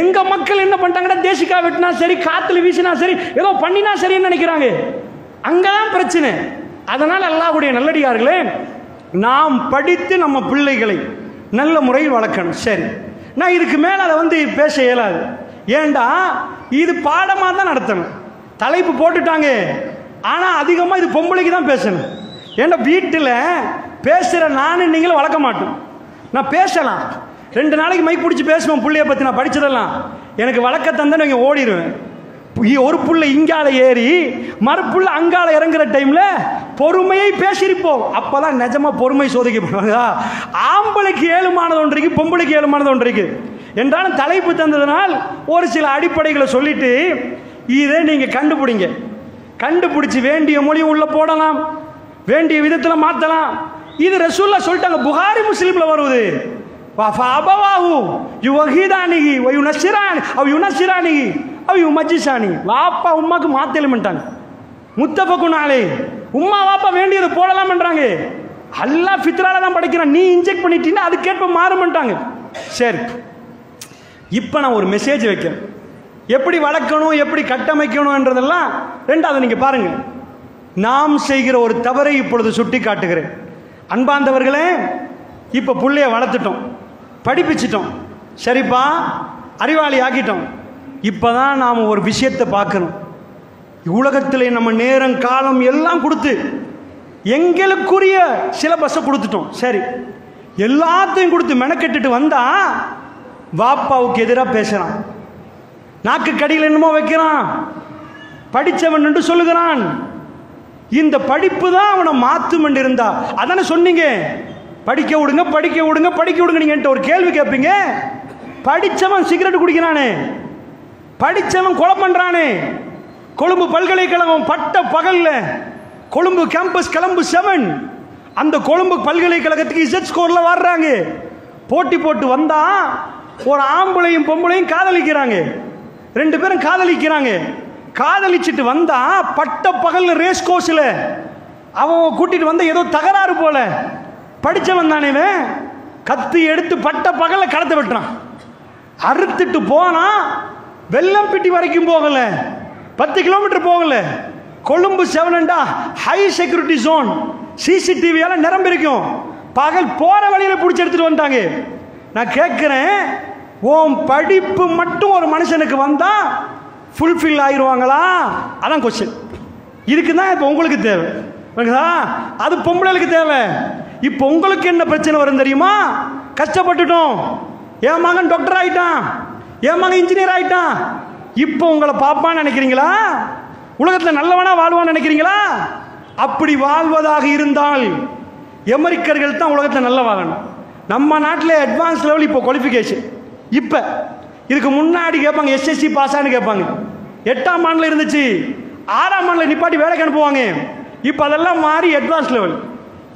எங்க மக்கள் என்ன பண்ணிட்டாங்கன்னா, தேசிக்கா வெட்டினா சரி, காத்துல வீசினா சரி, ஏதோ பண்ணினா சரின்னு நினைக்கிறாங்க. அங்கதான் பிரச்சனை. அதனால் அல்லாஹ்வுடைய நல்லடியார்களே, நாம் படித்து நம்ம பிள்ளைகளை நல்ல முறையில் வளர்க்கணும். சரி, நான் இதுக்கு மேலே அதை பேச இயலாது. ஏண்டா இது பாடமாக தான் நடத்தணும். தலைப்பு போட்டுட்டாங்க, ஆனால் அதிகமாக இது பொம்பளைக்கு தான் பேசணும். ஏன்னா வீட்டில் பேசுகிற நானும் நீங்களும் வளர்க்க மாட்டோம். நான் பேசலாம், 2 நாளைக்கு மைக் பிடிச்சி பேசுவேன் பிள்ளைய பற்றி, நான் படித்ததெல்லாம் எனக்கு வளர்க்க தந்தேன்னு இங்கே ஓடிடுவேன். ஒரு புள்ள இங்கால ஏறி மறுப்புள்ள அங்கால இறங்குற டைமில் பொறுமையை பேசியிருப்போம். அப்போ தான் நிஜமாக பொறுமை சோதிக்கப்படுவாங்க. ஆம்பளைக்கு ஏழுமானது ஒன்று இருக்குது, பொம்பளைக்கு ஏழுமானது ஒன்று இருக்குது என்றாலும் தலைப்பு தந்ததுனால் ஒரு சில அடிப்படைகளை சொல்லிட்டு இதை நீங்கள் கண்டுபிடிச்சி வேண்டிய மொழியை உள்ளே போடலாம், வேண்டிய விதத்தில் மாற்றலாம். இது ரசூலுல்லாஹ் சொல்லிட்டாங்க, புகாரி முஸ்லிமில் வருவது. வாப்பா உம்மாக்கு மாத்தலும்ட்டாங்க. முத்தஃபகுன் அலைஹ், உம்மா வாப்பா வேண்டியது போடலாம்ன்றாங்க. அல்லாஹ் ஃபித்ரால தான் படைக்கிறான், நீ இன்ஜெக்ட் பண்ணிட்டீங்கன்னா அதுக்கேற்ப மாறும்ட்டாங்க. சரி, இப்போ நான் ஒரு மெசேஜ் வைக்கிறேன், எப்படி வளர்க்கணும், எப்படி கட்டமைக்கணும்ன்றதெல்லாம் ரெண்டாவது நீங்கள் பாருங்க. நாம் செய்கிற ஒரு தவறை இப்பொழுது சுட்டி காட்டுகிறேன். அன்பார்ந்தவர்களே, இப்போ புள்ளைய வளர்த்துட்டோம், படிப்பிச்சிட்டோம், சரிப்பா அறிவாளி ஆக்கிட்டோம். இப்போ தான் நாம் ஒரு விஷயத்தை பார்க்கணும். உலகத்தில் நம்ம நேரம் காலம் எல்லாம் கொடுத்து எங்களுக்குரிய சிலபஸை கொடுத்துட்டோம். சரி, எல்லாத்தையும் கொடுத்து மெனக்கெட்டுட்டு வந்தா வாப்பாவுக்கு எதிராக பேசுகிறான், நாக்கு கடியில் என்னமோ வைக்கிறான், படித்தவன் என்று சொல்லுகிறான். இந்த படிப்பு தான் அவனை மாற்றும் என்று இருந்தா அதானே சொன்னீங்க, படிக்க விடுங்க படிக்க விடுங்க படிக்க விடுங்க. நீங்கள் என்கிட்ட ஒரு கேள்வி கேட்பீங்க, படித்தவன் சிகரெட் குடிக்கிறானே, படித்தவன் கொலை பண்ணுறானே, கொழும்பு பல்கலைக்கழகம் பட்ட பகல்ல கொழும்பு கேம்பஸ் கிளம்பு 7 அந்த கொழும்பு பல்கலைக்கழகத்துக்கு இசட் ஸ்கோர்ல வர்றாங்க. போட்டி போட்டு வந்தா ஒரு ஆம்பளையும் பொம்பளையும் காதலிக்கிறாங்க, 2 பேரும் காதலிக்கிறாங்க. காதலிச்சுட்டு வந்தா பட்ட பகல் ரேஸ் கோர்ஸ்ல அவன் கூட்டிட்டு வந்த ஏதோ தகராறு போல, படிச்சவன் தானே, கத்தி எடுத்து பட்ட பகல்ல களத்தை வெட்டுறான். அறுத்துட்டு போனா வெள்ளம்பிட்டி வரைக்கும் போகல, 10 கிலோமீட்டர் போகல. கொழும்பு 7 ஹை செக்யூரிட்டி ஜோன், சிசிடிவியால நிரம்பிருக்கும். பகல் போற வழியில பிடிச்சி எடுத்துட்டு வந்துட்டாங்க. நான் கேட்கிறேன், உன் படிப்பு மட்டும் ஒரு மனுஷனுக்கு வந்தா ஃபுல்ஃபில் ஆயிடுவாங்களா? அதான் கொஸ்டின். இதுக்கு தான் இப்போ உங்களுக்கு தேவை, அது பொம்பளைகளுக்கு தேவை. இப்போ உங்களுக்கு என்ன பிரச்சனை வரும் தெரியுமா? கஷ்டப்பட்டுட்டோம், என் மகன் டாக்டர் ஆயிட்டான், என் மகன் இன்ஜினியர் ஆயிட்டான். இப்போ உங்களை பாப்பான்னு நினைக்கிறீங்களா? உலகத்தில் நல்லவனா வாழ்வான்னு நினைக்கிறீங்களா? அப்படி வாழ்வதாக இருந்தால் அமெரிக்கர்கள் தான் உலகத்தில் நல்ல வாழணும். நம்ம நாட்டில் அட்வான்ஸ் லெவல் இப்போ குவாலிஃபிகேஷன். இப்போ இதுக்கு முன்னாடி கேட்பாங்க எஸ்எஸ்சி பாஸான்னு கேட்பாங்க. 8ஆம் ஆண்டில் இருந்துச்சு, 6ஆம் ஆண்டில் நிப்பாட்டி வேலைக்கு அனுப்புவாங்க. இப்போ அதெல்லாம் மாறி அட்வான்ஸ் லெவல்.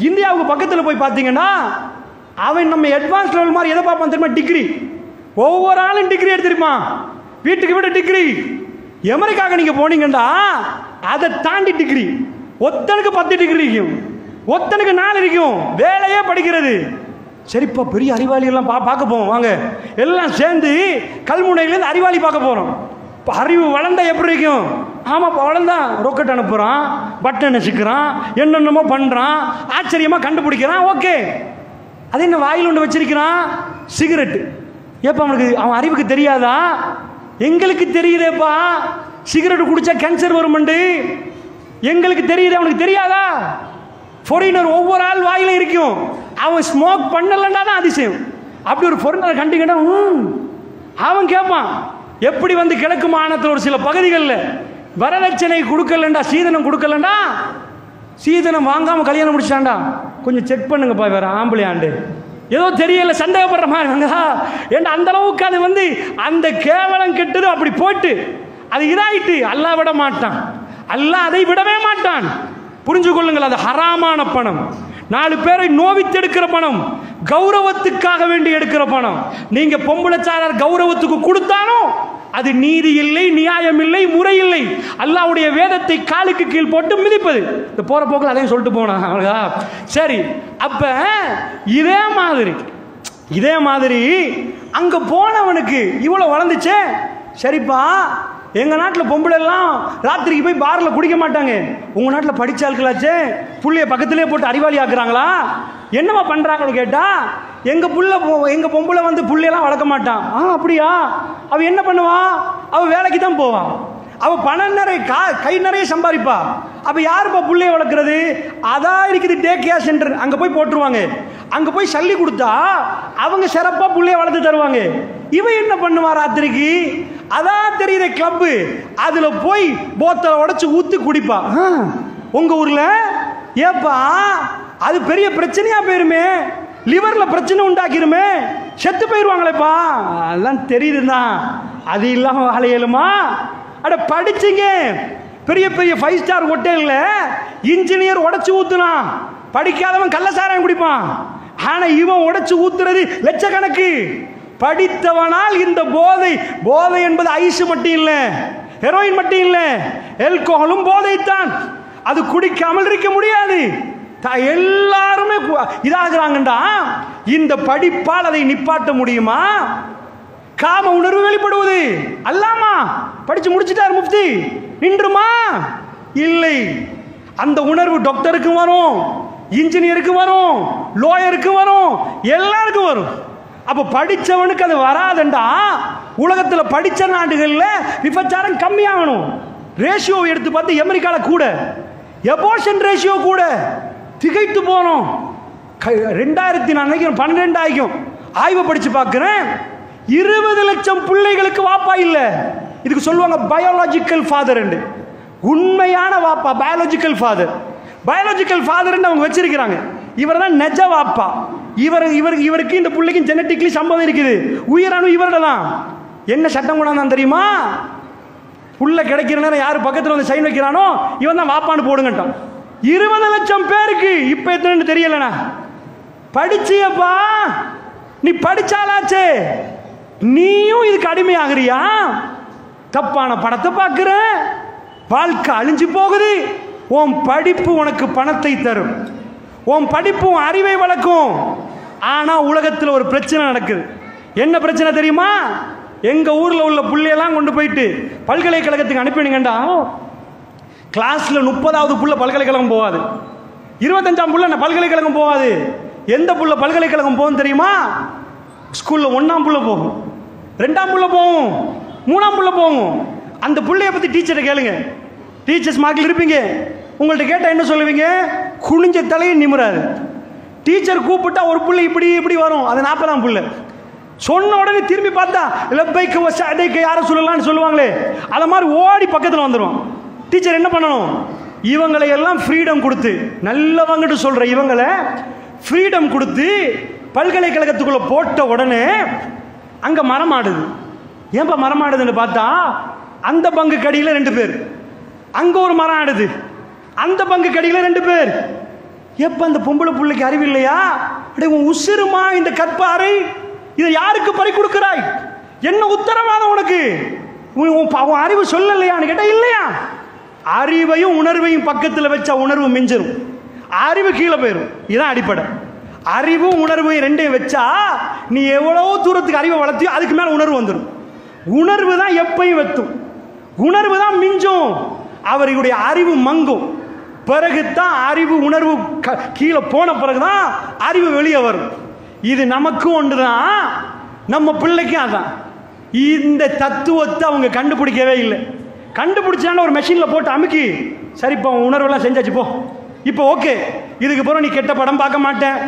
இந்தியாவுக்கு பக்கத்தில் போய் பார்த்தீங்கன்னா அவன் நம்ம அட்வான்ஸ் லெவல் மாதிரி எதை பார்ப்பான் தெரியுமா? டிகிரி. ஒவ்வொரு ஆளும் டிகிரி எடுத்திருப்பான், வீட்டுக்கு வீட்டு டிகிரி. அமெரிக்காவுக்கு நீங்கள் போனீங்கன்னா அதை தாண்டி டிகிரி, ஒத்தனுக்கு 10 டிகிரி இருக்கும், ஒத்தனுக்கு 4 இருக்கும். வேலையே படிக்கிறது. சரிப்பா, பெரிய அறிவாளி எல்லாம் பார்க்க போவோம் வாங்க, எல்லாம் சேர்ந்து கல்முனையிலேருந்து அறிவாளி பார்க்க போகிறோம். இப்போ அறிவு வளர்ந்தா எப்படி இருக்கும்? ஆமாப்பா வளர்ந்தான், ராக்கெட் அனுப்புகிறான், பட்டன் நசுக்கிறான், என்னென்னமோ பண்ணுறான், ஆச்சரியமாக கண்டுபிடிக்கிறான். ஓகே, அது என்ன வாயில் ஒன்று வச்சிருக்கிறான்? சிகரெட்டு. ஏப்பா அவன் அறிவுக்கு தெரியாதா? எங்களுக்கு தெரியுதேப்பா, சிகரெட் குடிச்சா கேன்சர் வரும்ண்டு எங்களுக்கு தெரியுது, அவனுக்கு தெரியாதா? ஃபாரினர் ஒவ்வொரு ஆள் வாயில இருக்கும், அவன் ஸ்மோக் பண்ணலன்னா தான் அதிசயம். அப்படி ஒரு ஃபாரினர் கண்டிங்கன்னா அவன் கேட்பான். எப்படி வந்து கிழக்கு மாநிலத்தில் ஒரு சில பகுதிகளில் வரதட்சணை கொடுக்கலண்டா, சீதனம் கொடுக்கலண்டா, சீதனம் வாங்காமல் கல்யாணம் முடிச்சாண்டா, கொஞ்சம் செக் பண்ணுங்கப்பா, வேற ஆம்பளை ஆண்டு ஏதோ தெரியல, சந்தேகப்படுற மாதிரி. ஏன்னா அந்த அளவுக்கு அது வந்து அந்த கேவலம் கெட்டது அப்படி போட்டு அது இதாயிட்டு. அல்லாஹ் விட மாட்டான், அல்லாஹ் அதை விடவே மாட்டான். புரிஞ்சு கொள்ளுங்கள், அது ஹராமான பணம், 4 பேரை நோவித்து எடுக்கிற பணம், கௌரவத்துக்காக வேண்டி எடுக்கிற பணம். நீங்க பொம்பளைச்சாரர் கௌரவத்துக்கு கொடுத்தாலும் அது நீதி இல்லை, நியாயம் இல்லை, முறை இல்லை. அல்லாஹ்வுடைய வேதத்தை காலுக்கு கீழ் போட்டு மிதிப்பது. இந்த போற போக்கில் அதையும் சொல்லிட்டு போனா சரி. அப்ப இதே மாதிரி அங்க போனவனுக்கு இவ்வளவு வளர்ந்துச்சே. சரிப்பா, எங்க நாட்டில் பொம்பளை எல்லாம் ராத்திரிக்கு போய் பார்ல குடிக்க மாட்டாங்க, உங்க நாட்டில் படிச்ச ஆட்களாச்சே புள்ளைய பக்கத்திலே போட்டு அறிவாளி ஆக்குறாங்களா? என்னவா பண்றாங்கன்னு கேட்டா, எங்க பொம்பளை வந்து புள்ளையெல்லாம் வளர்க்க மாட்டான். அப்படியா? அவ என்ன பண்ணுவா? அவ வேலைக்கு தான் போவான். அவ பணம் நிறைய கை நிறைய சம்பாதிப்பா. அப்ப யாருப்பா புள்ளைய வளர்க்கறது? அதான் இருக்குது டே கேர் சென்டர், அங்க போய் போட்டுருவாங்க. அங்க போய் சல்லி கொடுத்தா அவங்க சிறப்பா புள்ளைய வளர்த்து தருவாங்க. இவன் என்ன பண்ணுவா? ராத்திரிக்கு அதான் தெரியுற கிளப்பு, அதுல போய் போத்தலை உடைச்சு ஊத்து குடிப்பா. உங்க ஊர்ல ஏப்பா அது பெரிய பிரச்சனையா போயிருமே, லிவர்ல பிரச்சனை உண்டாக்கிருமே, செத்து போயிருவாங்களேப்பா. அதெல்லாம் தெரியுதுதான், அது இல்லாம வாழையலுமா? அட படிச்சுங்க, பெரிய பெரிய 5 ஸ்டார் ஹோட்டல்ல இன்ஜினியர் உடைச்சு ஊத்துனான், படிக்காதவன் கள்ளசாராயம் குடிப்பான். ஆனா இவன் உடைச்சு ஊத்துறது லட்சக்கணக்கு. படித்தவனால் இந்த போதை என்பது ஐஸ் மட்டும் இல்லை, ஹெரோயின் மட்டும் இல்லை, ஆல்கஹாலும் போதைத்தான். அது குடிக்காமல் இருக்க முடியாது. எல்லாருமே இதாகிறாங்கண்டா. இந்த படிப்பால் அதை நிப்பாட்ட முடியுமா? காம உணர்வு வெளிப்படுவது அல்லாமா படிச்சு முடிச்சிட்டார் முஃப்தி, நின்றுமா? இல்லை. அந்த உணர்வு டாக்டருக்கு வரும், இன்ஜினியருக்கு வரும், லாயருக்கு வரும், எல்லாருக்கும் வரும். அப்ப படிச்சவனுக்கு அது வராதுண்டா. உலகத்தில் படிச்ச நாடுகள்ல விபச்சாரம் கம்மியாகணும். ரேஷியோ எடுத்து பார்த்து அமெரிக்கால கூட எபோர்ஷன் ரேஷியோ கூட திகைத்து போனோம். 2012 ஆகியும் ஆய்வு படிச்சு பார்க்கிறேன். 20 லட்சம் பிள்ளைகளுக்கு வாப்பா இல்ல. இதுக்கு சொல்லுவாங்க பயாலஜிக்கல் ஃபாதர். உண்மையான வாப்பா பயாலஜிக்கல் ஃபாதர். பயாலஜிக்கல் ஃபாதர் அவங்க வச்சிருக்கிறாங்க. இவர் தான் நெஜ வாப்பா. இவருக்கு இந்த பிள்ளைக்கு ஜெனட்டிக்லி சம்பவம் இருக்குது. உயிரணு இவரோட தான். என்ன சட்டம் கொண்டாந்தான் தெரியுமா? புள்ள கிடைக்கிற நேரம் யாரு பக்கத்தில் வந்து சைன் வைக்கிறானோ இவன் தான் வாப்பான்னு போடுங்கட்டான். 20 லட்சம் பேருக்கு. இப்ப எத்தனை தெரியலண்ணா. படிச்சியப்பா, நீ படிச்சாலாச்சே, நீயும் இதுக்கு அடிமையாகிறியா? தப்பான படத்தை பார்க்கிற, வாழ்க்கை அழிஞ்சு போகுது. உன் படிப்பு உனக்கு பணத்தை தரும், உன் படிப்பு உன் அறிவை வளர்க்கும். ஆனா உலகத்தில் ஒரு பிரச்சனை நடக்குது. என்ன பிரச்சனை தெரியுமா? எங்க ஊர்ல உள்ள புள்ளையெல்லாம் கொண்டு போயிட்டு பல்கலைக்கழகத்துக்கு அனுப்பினீங்கண்டா, கிளாஸ்ல 30வது புள்ள பல்கலைக்கழகம் போவாது, 25ஆம் புள்ள பல்கலைக்கழகம் போவாது. எந்த புள்ள பல்கலைக்கழகம் போகும் தெரியுமா? ஸ்கூல்ல 1ஆம் புள்ள போகும், 2ஆம் புள்ள போகும், 3ஆம் புள்ள போகும். அந்த புள்ளைய பத்தி டீச்சரை கேளுங்க. டீச்சர்ஸ் மார்க்கில் இருப்பீங்க. உங்கள்ட்ட கேட்டா என்ன சொல்லுவீங்க? குனிஞ்ச தலையை நிமிராது. டீச்சர் கூப்பிட்டா ஒரு புள்ளை இப்படி இப்படி வரும், அது 40ஆம் புள்ள. சொன்ன உடனே திரும்பி பார்த்தா லப்பைக்கு வசதைக்கு யாரை சொல்லலாம்னு சொல்லுவாங்களே, அத மாதிரி ஓடி பக்கத்தில் வந்துடும். டீச்சர் என்ன பண்ணணும்? இவங்களை எல்லாம் ஃப்ரீடம் கொடுத்து, நல்லவங்கிட்டு சொல்ற இவங்களை ஃப்ரீடம் கொடுத்து பல்கலைக்கழகத்துக்குள்ள போட்ட உடனே அங்க மரம் ஆடுது. ஏன்பா மரம் ஆடுதுன்னு பார்த்தா, அந்த பங்கு கடியில் 2 பேர், அங்க ஒரு மரம் ஆடுது, அந்த பங்கு கடியில் 2 பேர். எப்ப அந்த பொம்பளை பிள்ளைக்கு அறிவு இல்லையா? உன் உசிருமா இந்த கற்பாறை, இதை யாருக்கு பறி கொடுக்கிறாய்? என்ன உத்தரவாதம் உனக்கு? உன் அறிவு சொல்லலையான்னு கேட்டா இல்லையா? அறிவையும் உணர்வையும் பக்கத்தில் வச்சா உணர்வு மிஞ்சிரும், அறிவு கீழே போயிடும். இதுதான் அடிப்படை. அறிவும் உணர்வையும் ரெண்டையும் வச்சா நீ எவ்வளவு தூரத்துக்கு அறிவை வளர்த்தியோ அதுக்கு மேல உணர்வு வந்துடும். உணர்வு தான் எப்பயும் வெத்தும், உணர்வு தான் மிஞ்சும். அவர்களுடைய அறிவு மங்கும். பிறகுதான் அறிவு உணர்வு கீழே போன பிறகுதான் அறிவு வெளியே வரும். இது நமக்கும் ஒன்றுதான், நம்ம பிள்ளைக்கும் அதான். இந்த தத்துவத்தை அவங்க கண்டுபிடிக்கவே இல்லை. கண்டுபிடிச்சான ஒரு மெஷின்ல போட்டு அமுக்கி, சரிப்பா உணர்வெல்லாம் செஞ்சாச்சு போ, இப்போ ஓகே, இதுக்கு பிறகு நீ கெட்ட படம் பார்க்க மாட்டேன்,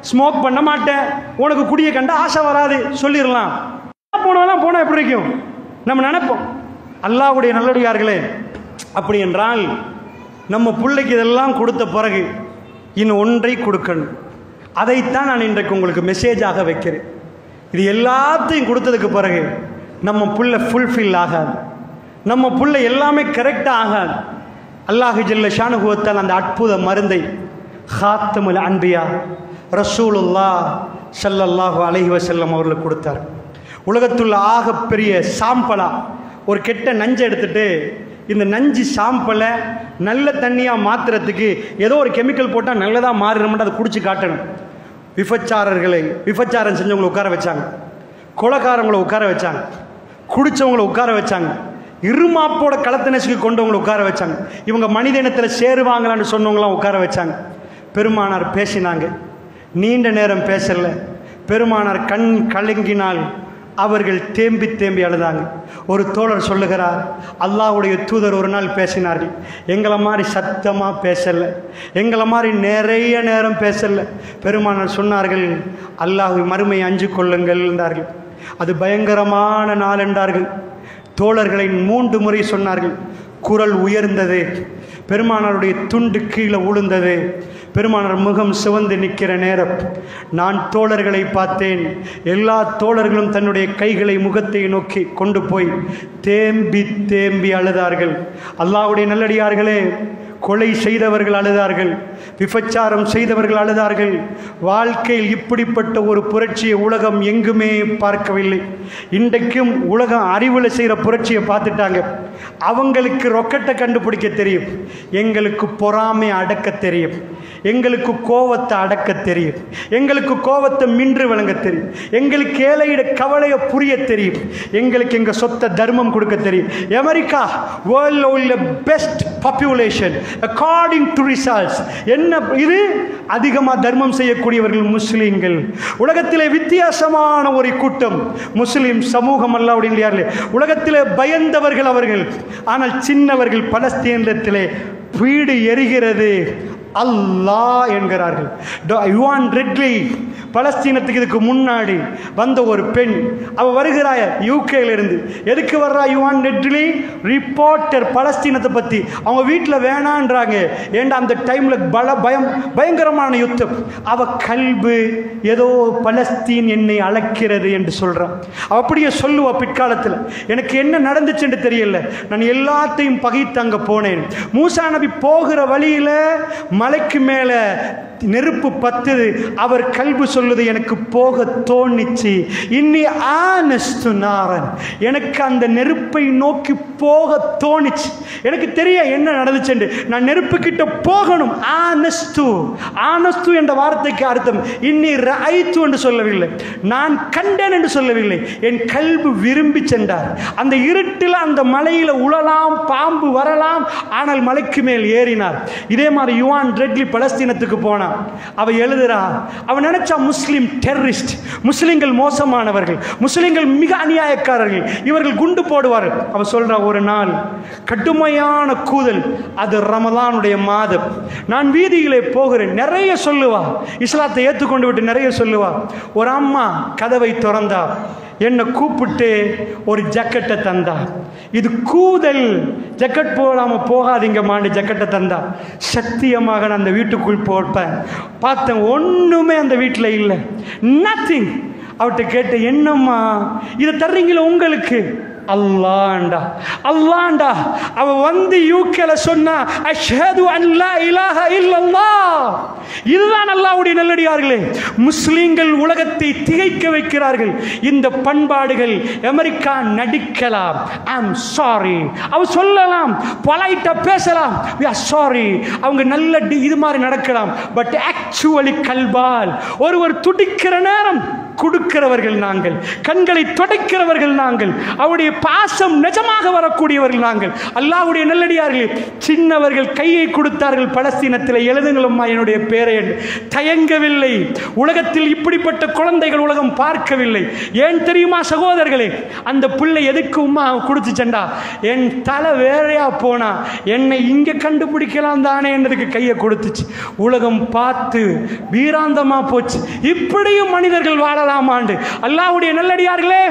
ஸ்மோக் பண்ண மாட்டேன், உனக்கு குடியை கண்ட ஆசை வராது சொல்லிடலாம். போனாலும் போனா எப்படி இருக்கும் நம்ம நினைப்போம். அல்லாஹ்வுடைய நல்லடியார்களே, அப்படி என்றால் நம்ம பிள்ளைக்கு இதெல்லாம் கொடுத்த பிறகு இன்னும் ஒன்றை கொடுக்கணும். அதைத்தான் நான் இன்றைக்கு உங்களுக்கு மெசேஜாக வைக்கிறேன். இது எல்லாத்தையும் கொடுத்ததுக்கு பிறகு நம்ம புள்ள ஃபுல்ஃபில் ஆகாது, நம்ம புள்ள எல்லாமே கரெக்டாக ஆகாது. அல்லாஹ் ஜல்ல ஷானுஹு வ தஆலா அந்த அற்புத மருந்தை ஹாத்தமுல் அன்பியா ரசூலுல்லாஹ் ஸல்லல்லாஹு அலைஹி வஸல்லம் அவர்களுக்கு கொடுத்தார். உலகத்துள்ள ஆகப்பெரிய சாம்பலா ஒரு கெட்ட நஞ்சை எடுத்துட்டு, இந்த நஞ்சு சாம்பலை நல்ல தண்ணியாக மாற்றுறதுக்கு ஏதோ ஒரு கெமிக்கல் போட்டால் நல்லதாக மாறினோம்னு அதை குடிச்சு காட்டணும். விபச்சாரம் செஞ்சவங்களை உட்கார வச்சாங்க, கொலைக்காரங்களை உட்கார வச்சாங்க, குடித்தவங்களை உட்கார வச்சாங்க, இருமாப்போட களத்தை நெசுக்கு கொண்டவங்களை உட்கார வச்சாங்க, இவங்க மனித இனத்தில் சேருவாங்களான்னு சொன்னவங்களாம் உட்கார வச்சாங்க. பெருமானார் பேசினாங்க, நீண்ட நேரம் பேசல, பெருமானார் கண் கலங்கினால் அவர்கள் தேம்பி தேம்பி அழுதாங்க. ஒரு தோழர் சொல்லுகிறார், அல்லாஹ்வுடைய தூதர் ஒரு நாள் பேசினார்கள். எங்களை மாதிரி சத்தமாக பேசலை, எங்களை மாதிரி நிறைய நேரம் பேசலை. பெருமானார் சொன்னார்கள், அல்லாஹ் மறுமை அஞ்சு கொள்ளுங்கள் என்றார்கள். அது பயங்கரமான நாள் என்றார்கள். தோழர்களை 3 முறை சொன்னார்கள். குரல் உயர்ந்தது. பெருமானாருடைய துண்டு கீழே உளுந்தது. பெருமானார் முகம் சிவந்து நிற்கிற நேரம் நான் தோழர்களை பார்த்தேன். எல்லா தோழர்களும் தன்னுடைய கைகளை முகத்தை நோக்கி கொண்டு போய் தேம்பி தேம்பி அழுதார்கள். அல்லாஹ்வுடைய நல்லடியார்களே, கொலை செய்தவர்கள் அழுதார்கள், விபச்சாரம் செய்தவர்கள் அழுதார்கள். வாழ்க்கையில் இப்படிப்பட்ட ஒரு புரட்சியை உலகம் எங்குமே பார்க்கவில்லை. இன்றைக்கும் உலகம் அறிவில் செய்கிற புரட்சியை பார்த்துட்டாங்க. அவங்களுக்கு ரொக்கெட்டை கண்டுபிடிக்க தெரியும், எங்களுக்கு பொறாமை அடக்க தெரியும், எங்களுக்கு கோவத்தை அடக்க தெரியும், எங்களுக்கு கோவத்தை மின்று விளங்க தெரியும், எங்களுக்கு ஏழையிட கவலையை புரிய தெரியும், எங்களுக்கு எங்கள் சொத்தை தர்மம் கொடுக்க தெரியும். அமெரிக்கா வேர்ல்டில் உள்ள best population according to results. என்ன இது? அதிகமாக தர்மம் செய்யக்கூடியவர்கள் முஸ்லீம்கள். உலகத்திலே வித்தியாசமான ஒரு கூட்டம் முஸ்லீம் சமூகம். அல்லாஹ்வுடைய உலகத்திலே பயந்தவர்கள் அவர்கள். ஆனால் சின்னவர்கள் பலஸ்தீனத்திலே வீடு எரிகிறது, அல்லாஹ் என்கிறார்கள். யுவான் ரெட்லி, பலஸ்தீனத்துக்கு இதுக்கு முன்னாடி வந்த ஒரு பெண், அவள் வருகிறாய யூகேலிருந்து. எதுக்கு வர்றா யுவான் ரெட்லி? ரிப்போர்ட்டர் பலஸ்தீனத்தை பற்றி. அவங்க வீட்டில் வேணான்றாங்க. ஏண்டா அந்த டைமில் பயங்கரமான யுத்தம். அவள் கல்பு ஏதோ பலஸ்தீன் என்னை அழைக்கிறது என்று சொல்கிறான். அப்படியே சொல்லுவா பிற்காலத்தில், எனக்கு என்ன நடந்துச்சுன்னு தெரியல, நான் எல்லாத்தையும் பகைத்து அங்கே போனேன். மூசா நபி போகிற வழியில் மலைக்கு மேலே நெருப்பு பத்துது. அவர் கல்பு சொல்லுது, எனக்கு போக தோணிச்சு. இன்னி ஆனஸ்து நாரன், எனக்கு அந்த நெருப்பை நோக்கி போக தோணிச்சு. எனக்கு தெரிய என்ன நடந்துச்சு. நான் நெருப்பு கிட்ட போகணும். ஆனஸ்து, ஆனஸ்து என்ற வார்த்தைக்கு அர்த்தம் இன்னி ரைத்து என்று சொல்லவில்லை, நான் கண்டேன் என்று சொல்லவில்லை. என் கல்பு விரும்பி சென்றார். அந்த இருட்டில் அந்த மலையில் உழலாம், பாம்பு வரலாம், ஆனால் மலைக்கு மேல் ஏறினார். இதே மாதிரி யுவான் ரெட்லி பலஸ்தீனத்துக்கு போனான். அவ எழுதுறா, அவன் நினைச்சா முஸ்லிம் டெரரிஸ்ட், முஸ்லிம்கள் மோசமானவர்கள், முஸ்லிம்கள் மிக அநியாயக்காரர்கள், இவர்கள் குண்டு போடுவார்கள். அவ சொல்றா, ஒரு நாள் கடுமையான கூதல், அது ரமலானுடைய மாதம், நான் வீதியிலே போகிறேன். நிறைய சொல்லுவா, இஸ்லாத்தை ஏற்றுக்கொண்டு விட்டு நிறைய சொல்லுவா. ஒரு அம்மா கதவை திறந்தா, என்னை கூப்பிட்டு ஒரு ஜக்கெட்டை தந்தா. இது கூதல், ஜக்கெட் போடாமல் போகாதீங்கம்மான்னு ஜக்கெட்டை தந்தா. சத்தியமாக நான் அந்த வீட்டுக்குள் போட்டேன். பார்த்தேன், ஒன்றுமே அந்த வீட்டில் இல்லை, நத்திங். அவர்கிட்ட கேட்டேன், என்னம்மா இதை தர்றீங்களா உங்களுக்கு? அல்லாண்டா, அல்லாண்டா. அவ வந்து யூகேல சொன்னா, அஷ்ஹது அன் லா இலாஹ இல்லல்லாஹ். இதுதான் அல்லாஹ்வுடைய நல்லடியார்களே. முஸ்லிம்கள் உலகத்தை திகைக்க வைக்கிறார்கள். இந்த பண்பாடுகள் அமெரிக்கா நடிக்கலாம், ஐ அம் சாரி, அவ சொல்லலாம், பொலைட்டா பேசலாம், we are sorry, அவங்க நல்ல இது மாதிரி நடக்கலாம். பட் ஆக்சுவலி கல்பால் ஒருவர் துடிக்கிற நேரம் கொடுக்கிறவர்கள் நாங்கள், கண்களை துடைக்கிறவர்கள் நாங்கள், அவருடைய பாசம் நிஜமாக வரக்கூடியவர்கள் நாங்கள். அல்லாஹ்வுடைய நல்லடியார்களே, சின்னவர்கள் கையை கொடுத்தார்கள் பலஸ்தீனத்தில், எழுதுங்களம்மா என்னுடைய பேரை என்று. தயங்கவில்லை. உலகத்தில் இப்படிப்பட்ட குழந்தைகள் உலகம் பார்க்கவில்லை. ஏன் தெரியுமா சகோதரர்களே? அந்த பிள்ளை எதுக்கு உம்மா கொடுத்துச்சண்டா, என் தலை வேறையா போனா என்னை இங்கே கண்டுபிடிக்கலாம் தானே என்றதுக்கு கையை கொடுத்துச்சு. உலகம் பார்த்து வீராந்தமா போச்சு. இப்படியும் மனிதர்கள் வாழ ஆண்டு. அல்லாஹ்வுடைய நல்லடியார்களே,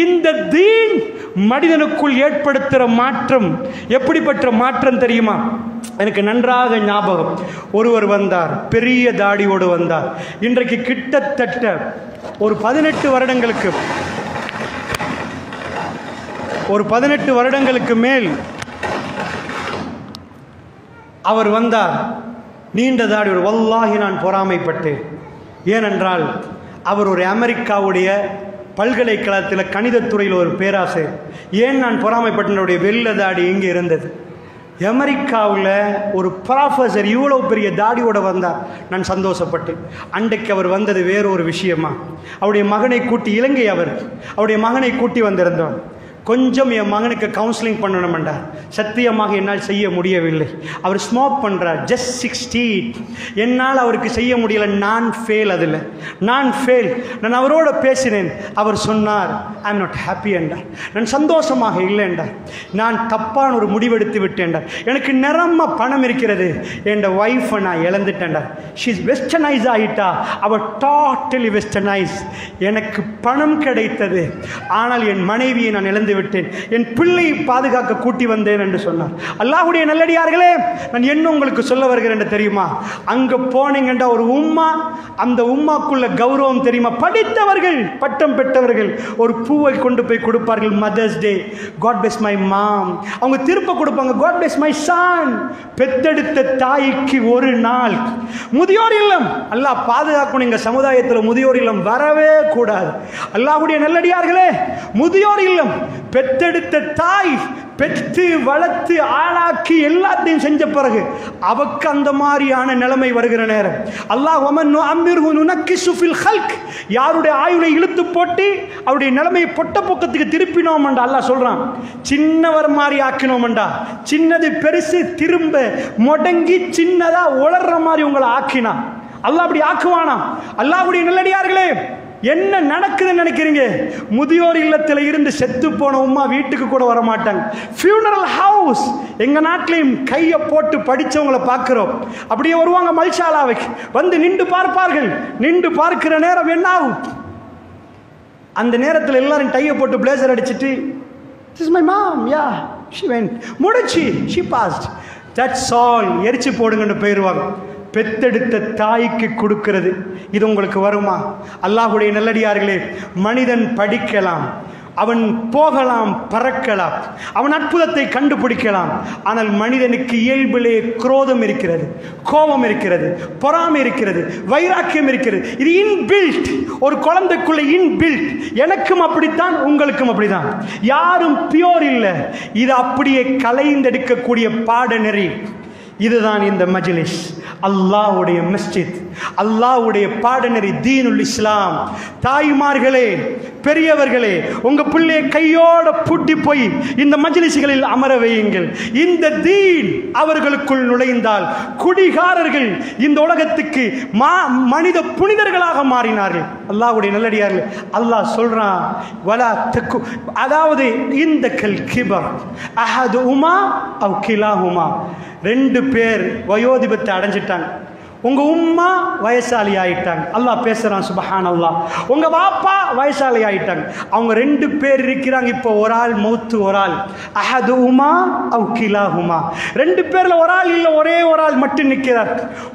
இந்த தீன் மனிதனுக்குள் ஏற்படுத்துகிற மாற்றம் எப்படிப்பட்ட மாற்றம் தெரியுமா? எனக்கு நன்றாக ஞாபகம். ஒருவர் வந்தார், பெரிய தாடியோடு வந்தார். இன்றைக்கு கிட்டத்தட்ட ஒரு 18 வருடங்களுக்கு மேல் அவர் வந்தார். நீண்ட தாடியோடு. வல்லாஹி நான் பொறாமைப்பட்டேன். ஏனென்றால் அவர் ஒரு அமெரிக்காவுடைய பல்கலைக்கழகத்தில் கணிதத்துறையில் ஒரு பேராசிரியர். ஏன் நான் பொறாமைப்பட்டனுடைய வெள்ள தாடி இங்கே இருந்தது. அமெரிக்காவில் ஒரு ப்ராஃபஸர் இவ்வளோ பெரிய தாடியோடு வந்தார். நான் சந்தோஷப்பட்டேன். அன்றைக்கு அவர் வந்தது வேறொரு விஷயமா, அவருடைய மகனை கூட்டி, இலங்கை அவருடைய மகனை கூட்டி வந்திருந்தோம். கொஞ்சம் என் மகனுக்கு கவுன்சிலிங் பண்ணணும் என்றார். சத்தியமாக என்னால் செய்ய முடியவில்லை. அவர் ஸ்மோக் பண்ணுறார், ஜஸ்ட் 16. என்னால் அவருக்கு செய்ய முடியல. நான் ஃபெயில். அதில் நான் ஃபெயில். நான் அவரோட பேசினேன். அவர் சொன்னார், ஐ எம் நாட் ஹாப்பி என்றார். நான் சந்தோஷமாக இல்லை என்றார். நான் தப்பான ஒரு முடிவெடுத்து விட்டேன் என்றார். எனக்கு நிறம பணம் இருக்கிறது, என் ஒய்ஃபை நான் இழந்துட்டேன்டார். ஷீஸ் வெஸ்டர்னைஸ் ஆகிட்டா. அவர் டோட்டலி வெஸ்டர்னைஸ். எனக்கு பணம் கிடைத்தது, ஆனால் என் மனைவியை நான் இழந்து விட்டேன். என் பிள்ளையை பாதுகாக்க கூட்டி வந்தேன் என்று சொன்னார். அல்லாஹ்வுடைய நல்லடியார்களே, நான் என்ன உங்களுக்கு சொல்ல வருகிறேன் தெரியுமா? அங்க போனீங்கன்ற ஒரு உம்மா, அந்த உம்மாக்குள்ள கௌரவம் தெரியுமா? படித்தவர்கள், பட்டம் பெற்றவர்கள் ஒரு பூவை கொண்டு போய் கொடுப்பார்கள். Mother's day, God bless my mom. அவங்க திருப்ப கொடுப்பாங்க, காட் பிளெஸ் மை சன். பெத்தெடுத்த தாய்க்கு ஒரு நாள். முதியோர் இல்லம், அல்லாஹ் பாதுகாக்கணும். எங்க சமுதாயத்தில் முதியோர் இல்லம் வரவே கூடாது. அல்லாஹ்வுடைய நல்லடியார்களே, முதியோர் இல்லம் பெத்தெடுத்த தாய் பெற்று வளர்த்து ஆளாக்கி எல்லாத்தையும் செஞ்ச பிறகு அவக்கு அந்த மாதிரியான நிலைமை வருகிற நேரம், அல்லாஹ் யாருடைய ஆயுளை இழுத்து போட்டு அவருடைய நிலைமையை பொட்ட பொக்கத்துக்கு திருப்பினோம் என்றா அல்லாஹ் சொல்றான். சின்னவர் மாதிரி ஆக்கினோம்டா, சின்னது பெருசு திரும்ப முடங்கி சின்னதா உளர்ற மாதிரி உங்களை ஆக்கினா அல்லாஹ் அப்படி ஆக்குவானா? அல்லாஹ்வுடைய நல்லடியார்களே, என்ன நடக்குதுன்னு நினைக்கிறீங்க? முதியோர் இல்லத்தில் இருந்து செத்து போன உம்மா வீட்டுக்கு கூட வர மாட்டாங்க. ஃபியூனரல் ஹவுஸ் எங்க நாட்டிலையும் கையை போட்டு படிச்சவங்களை பார்க்கிறோம். அப்படியே வருவாங்க மல்சாலாவுக்கு, வந்து நின்று பார்ப்பார்கள். நின்று பார்க்கிற நேரம் என்ன ஆகும்? அந்த நேரத்தில் எல்லாரும் டையை போட்டு பிளேசர் அடிச்சுட்டு, this is my mom, yeah, she went, முடிச்சு, she passed, that's all, எரிச்சு போடுங்கன்னு போயிடுவாங்க. பெத்தெடுத்த தாய்க்கு கொடுக்கிறது இது உங்களுக்கு வருமா? அல்லாஹ்வுடைய நல்லடியார்களே, மனிதன் படிக்கலாம், அவன் போகலாம், பறக்கலாம், அவன் அற்புதத்தை கண்டுபிடிக்கலாம். ஆனால் மனிதனுக்கு இயல்பிலே குரோதம் இருக்கிறது, கோபம் இருக்கிறது, பொறாமை இருக்கிறது, வைராக்கியம் இருக்கிறது. இது இன்பில்ட். ஒரு குழந்தைக்குள்ள இன்பில்ட். எனக்கும் அப்படித்தான், உங்களுக்கும் அப்படிதான். யாரும் பியோர் இல்லை. இது அப்படியே கலைந்தெடுக்கக்கூடிய பாடநெறி. இதுதான் இந்த மஜ்லிஸ், அல்லாஹ்வுடைய மஸ்ஜித், அல்லாஹ்வுடைய பாடநெறி, தீனுல் இஸ்லாம். தாய்மார்களே, பெரியவர்களே, உங்க பிள்ளையை கையோட பூட்டி போய் இந்த மஜ்லிஸ்களில் அமர வையுங்கள். இந்த தீன் அவர்களுக்குள் நுழைந்தால் குடிகாரர்கள் இந்த உலகத்துக்கு மனித புனிதர்களாக மாறினார்கள். அல்லாஹ்வுடைய நல்லடியார்கள், அல்லாஹ் சொல்றான், வலா தக்கு, அதாவது இந்த கல் கிபர் அஹதுமா அவ் கிலாஹுமா. ரெண்டு பேர் வயோதிபத்தை அடைஞ்சிட்டாங்க. உங்க உம்மா வயசாளி ஆயிட்டாங்க. அல்லாஹ் பேசுறான், சுப்ஹானல்லாஹ். உங்க பாப்பா வயசாளி ஆயிட்டாங்க. அவங்க ரெண்டு பேர் இருக்கிறாங்க. இப்போ ஒரு ஆள் மௌத்து, ஒரு ஆள் அஹதுமா அவ் கிலாஹுமா. ரெண்டு பேர்ல ஒரு ஆள் இல்லை, ஒரே ஒரு ஆள் மட்டும் நிற்கிறார்.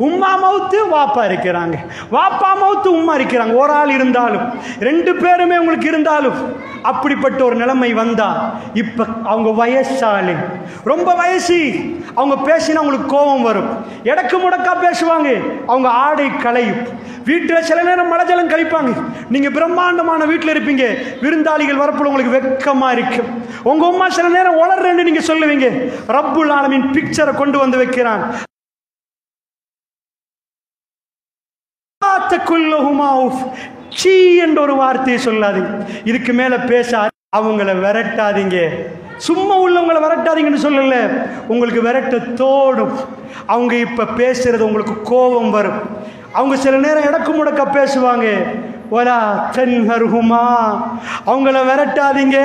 உம்மா மௌத்து, வாப்பா இருக்கிறாங்க. வாப்பா மௌத்து, உம்மா இருக்கிறாங்க. ஒரு ஆள் இருந்தாலும், ரெண்டு பேருமே உங்களுக்கு இருந்தாலும், அப்படிப்பட்ட ஒரு நிலைமை வந்தா இப்ப அவங்க வயசாளி, ரொம்ப வயசு. அவங்க பேசினா அவங்களுக்கு கோபம் வரும், எடக்கு முடக்கா பேசுவாங்க. அவங்க ஆடை களையும். வீட்டில் சில நேரம் மழை ஜலம் கழிப்பாங்க. நீங்க பிரம்மாண்டமான வீட்டில் இருப்பீங்க, விருந்தாளிகள் வரப்போ உங்களுக்கு வெக்கமா இருக்கும். உங்க உம்மா சில நேரம் உளர்றேன்னு நீங்க சொல்லுவீங்க. ரப்புல் ஆலமீன் பிக்சரை கொண்டு வந்து வைக்கிறான். சீ என்ற ஒரு வார்த்தையை சொல்லாதீங்க. இதுக்கு மேல பேச அவங்கள விரட்டாதீங்க. சும்மா உள்ளவங்களை விரட்டாதீங்கன்னு சொல்லல, உங்களுக்கு விரட்ட தோடும். அவங்க இப்ப பேசுறது உங்களுக்கு கோபம் வரும். அவங்க சில நேரம் எடக்கு முடக்க பேசுவாங்க. வலா தன்ஹர்ஹுமா, அவங்கள விரட்டாதீங்க.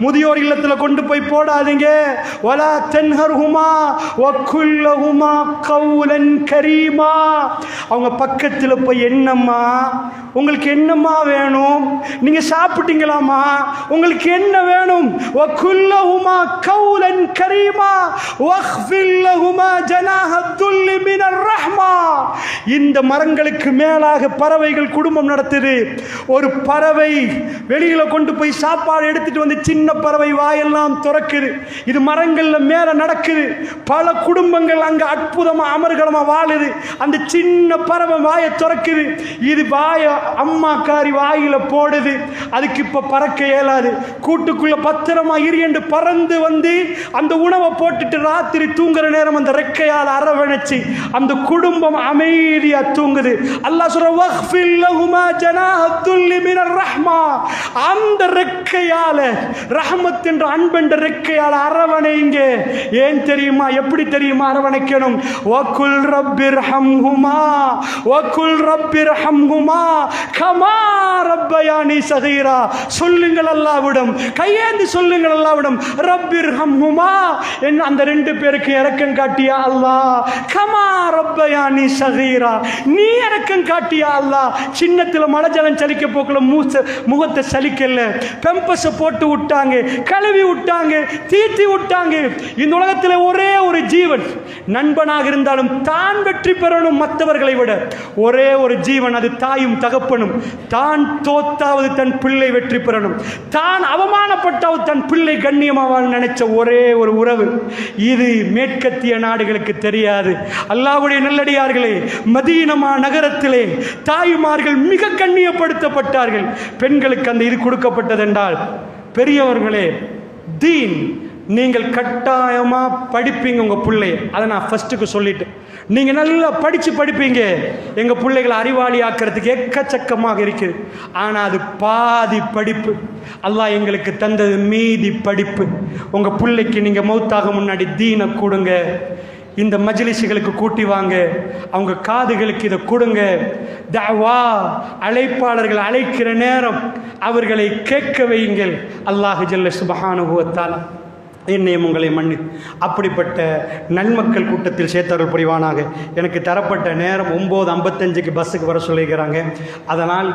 முதியோர் இல்லத்துல கொண்டு போய் போடாதீங்க. வலா தன்ஹர்ஹுமா வகுல்லஹுமா கௌலன் கரீமா. அவங்க பக்கத்துல போய், என்னம்மா உங்களுக்கு என்னம்மா வேணும்? நீங்க சாப்பிட்டீங்களாமா? உங்களுக்கு என்ன வேணும்? வகுல்லஹுமா கௌலன் கரீமா வக்ஃபில்லஹுமா ஜனாஹத்துல் மினர் ரஹ்மா. இந்த மரங்களுக்கு மேலாக பறவைகள் குடும்பம் நடத்துது. ஒரு பறவை வெளியில கொண்டு போய் சாப்பாடு எடுத்துட்டு வந்து, சின்ன பறவை வாயெல்லாம் திறக்குது. இது மரங்கள்ல மேல நடக்குது. பல குடும்பங்கள் அங்க அற்புதமா அமர்கலமா வாழுது. அந்த சின்ன பறவை வாயை திறக்குது. இது வாய அம்மாக்காரி வாயில போடுது. அதுக்கு இப்ப பறக்க இயலாது. கூட்டுக்குள்ள பத்திரமா இரு என்று பறந்து வந்து அந்த உணவை போட்டுட்டு ராத்திரி தூங்குற நேரம் அந்த ரெக்கையால் அரவணைச்சு அந்த குடும்பம் அமைதி அமைதியா தூங்குது. அல்லாஹ் சொல்ற வக்ஃபில் லஹுமா ஜனாஹத்துல் மினர் ரஹ்மா, அந்த ரெக்கையால ரஹ்மத் என்ற அன்பென்ற ரெக்கையால அரவணைங்க. ஏன் தெரியுமா? எப்படி தெரியுமா அரவணைக்கணும்? வகுல் ரப்பிர்ஹம்ஹுமா வகுல் ரப்பிர்ஹம்ஹுமா கமா ரப்பயானி சகீரா. சொல்லுங்கள் அல்லாஹ்விடம், கையேந்தி சொல்லுங்கள் அல்லாஹ்விடம், ரப்பிர்ஹம்ஹுமா, என்ன அந்த ரெண்டு பேருக்கு இரக்கம் காட்டியா அல்லாஹ், கமா ரப்பயானி சகீரா, நீ இரக்கம் காட்டியா அல்லாஹ். சின்னத்துல மழை ஜலம் சலிக்க போக்கல முகத்தை சலிக்கல, பெம்பஸ போட்டு விட்டாங்க, கழுவி விட்டாங்க, தீட்டி விட்டாங்க. இந்த உலகத்தில் ஒரே ஒரு ஜீவன் நண்பனாக இருந்தாலும் தான் வெற்றி பெறணும் மற்றவர்களை விட. ஒரே ஒரு ஜீவன், அது தாயும் தகப்பனும். தான் தோத்தாவது தன் பிள்ளை வெற்றி பெறணும், தான் அவமானப்பட்டாவது தன் பிள்ளை கண்ணியமாக நினைச்ச ஒரே ஒரு உறவு. இது மேற்கத்திய நாடுகளுக்கு தெரியாது. அல்லாஹ்வுடைய நல்லடியார்களே, மதீனா நகரத்திலே தாய்மார்கள் மிக கண்ணியப்படுத்தப்பட்டார்கள். பெண்களுக்கு அந்த இது கொடுக்கப்பட்டதென்றால், பெரியவர்களே, தீன் நீங்கள் கட்டாயமா படிப்பீங்க உங்க பிள்ளைய. அதை நான் ஃபர்ஸ்ட்டுக்கு சொல்லிட்டு, நீங்க நல்லா படிப்பீங்க. எங்க பிள்ளைகளை அறிவாளி ஆக்கிறதுக்கு எக்கச்சக்கமாக இருக்குது. ஆனா அது பாதி படிப்பு. அல்லாஹ் எங்களுக்கு தந்தது மீதி படிப்பு. உங்க பிள்ளைக்கு நீங்க மௌத்தாக முன்னாடி தீனை கொடுங்க. இந்த மஜ்லிஸுகளுக்கு கூட்டி வாங்க, அவங்க காதுகளுக்கு இதை கொடுங்க. தஅவா அழைப்பாளர்கள் அழைக்கிற நேரம் அவர்களை கேட்க வையுங்கள். அல்லாஹ் ஜல்ல சுப்ஹானஹு வ தஆலா என்னையும் உங்களை மன்னி அப்படிப்பட்ட நன்மக்கள் கூட்டத்தில் சேர்த்தவர்கள் புரிவானாக. எனக்கு தரப்பட்ட நேரம் 9:55 பஸ்ஸுக்கு வர சொல்லிக்கிறாங்க. அதனால்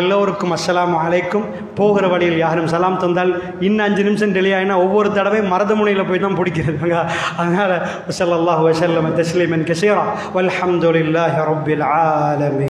எல்லோருக்கும் அஸ்ஸலாமு அலைக்கும். போகிற வழியில் யாரும் சலாம் தந்தால் இன்னும் 5 நிமிஷம் டிலே ஆகினா ஒவ்வொரு தடவை மருதமுனையில் போய் தான் பிடிக்கிறாங்க. அதனால் ஸல்லல்லாஹு அலைஹி வஸல்லம் தஸ்லீமன் கஸீரா வல்ஹம்துலில்லாஹி ரப்பில் ஆலமீன்.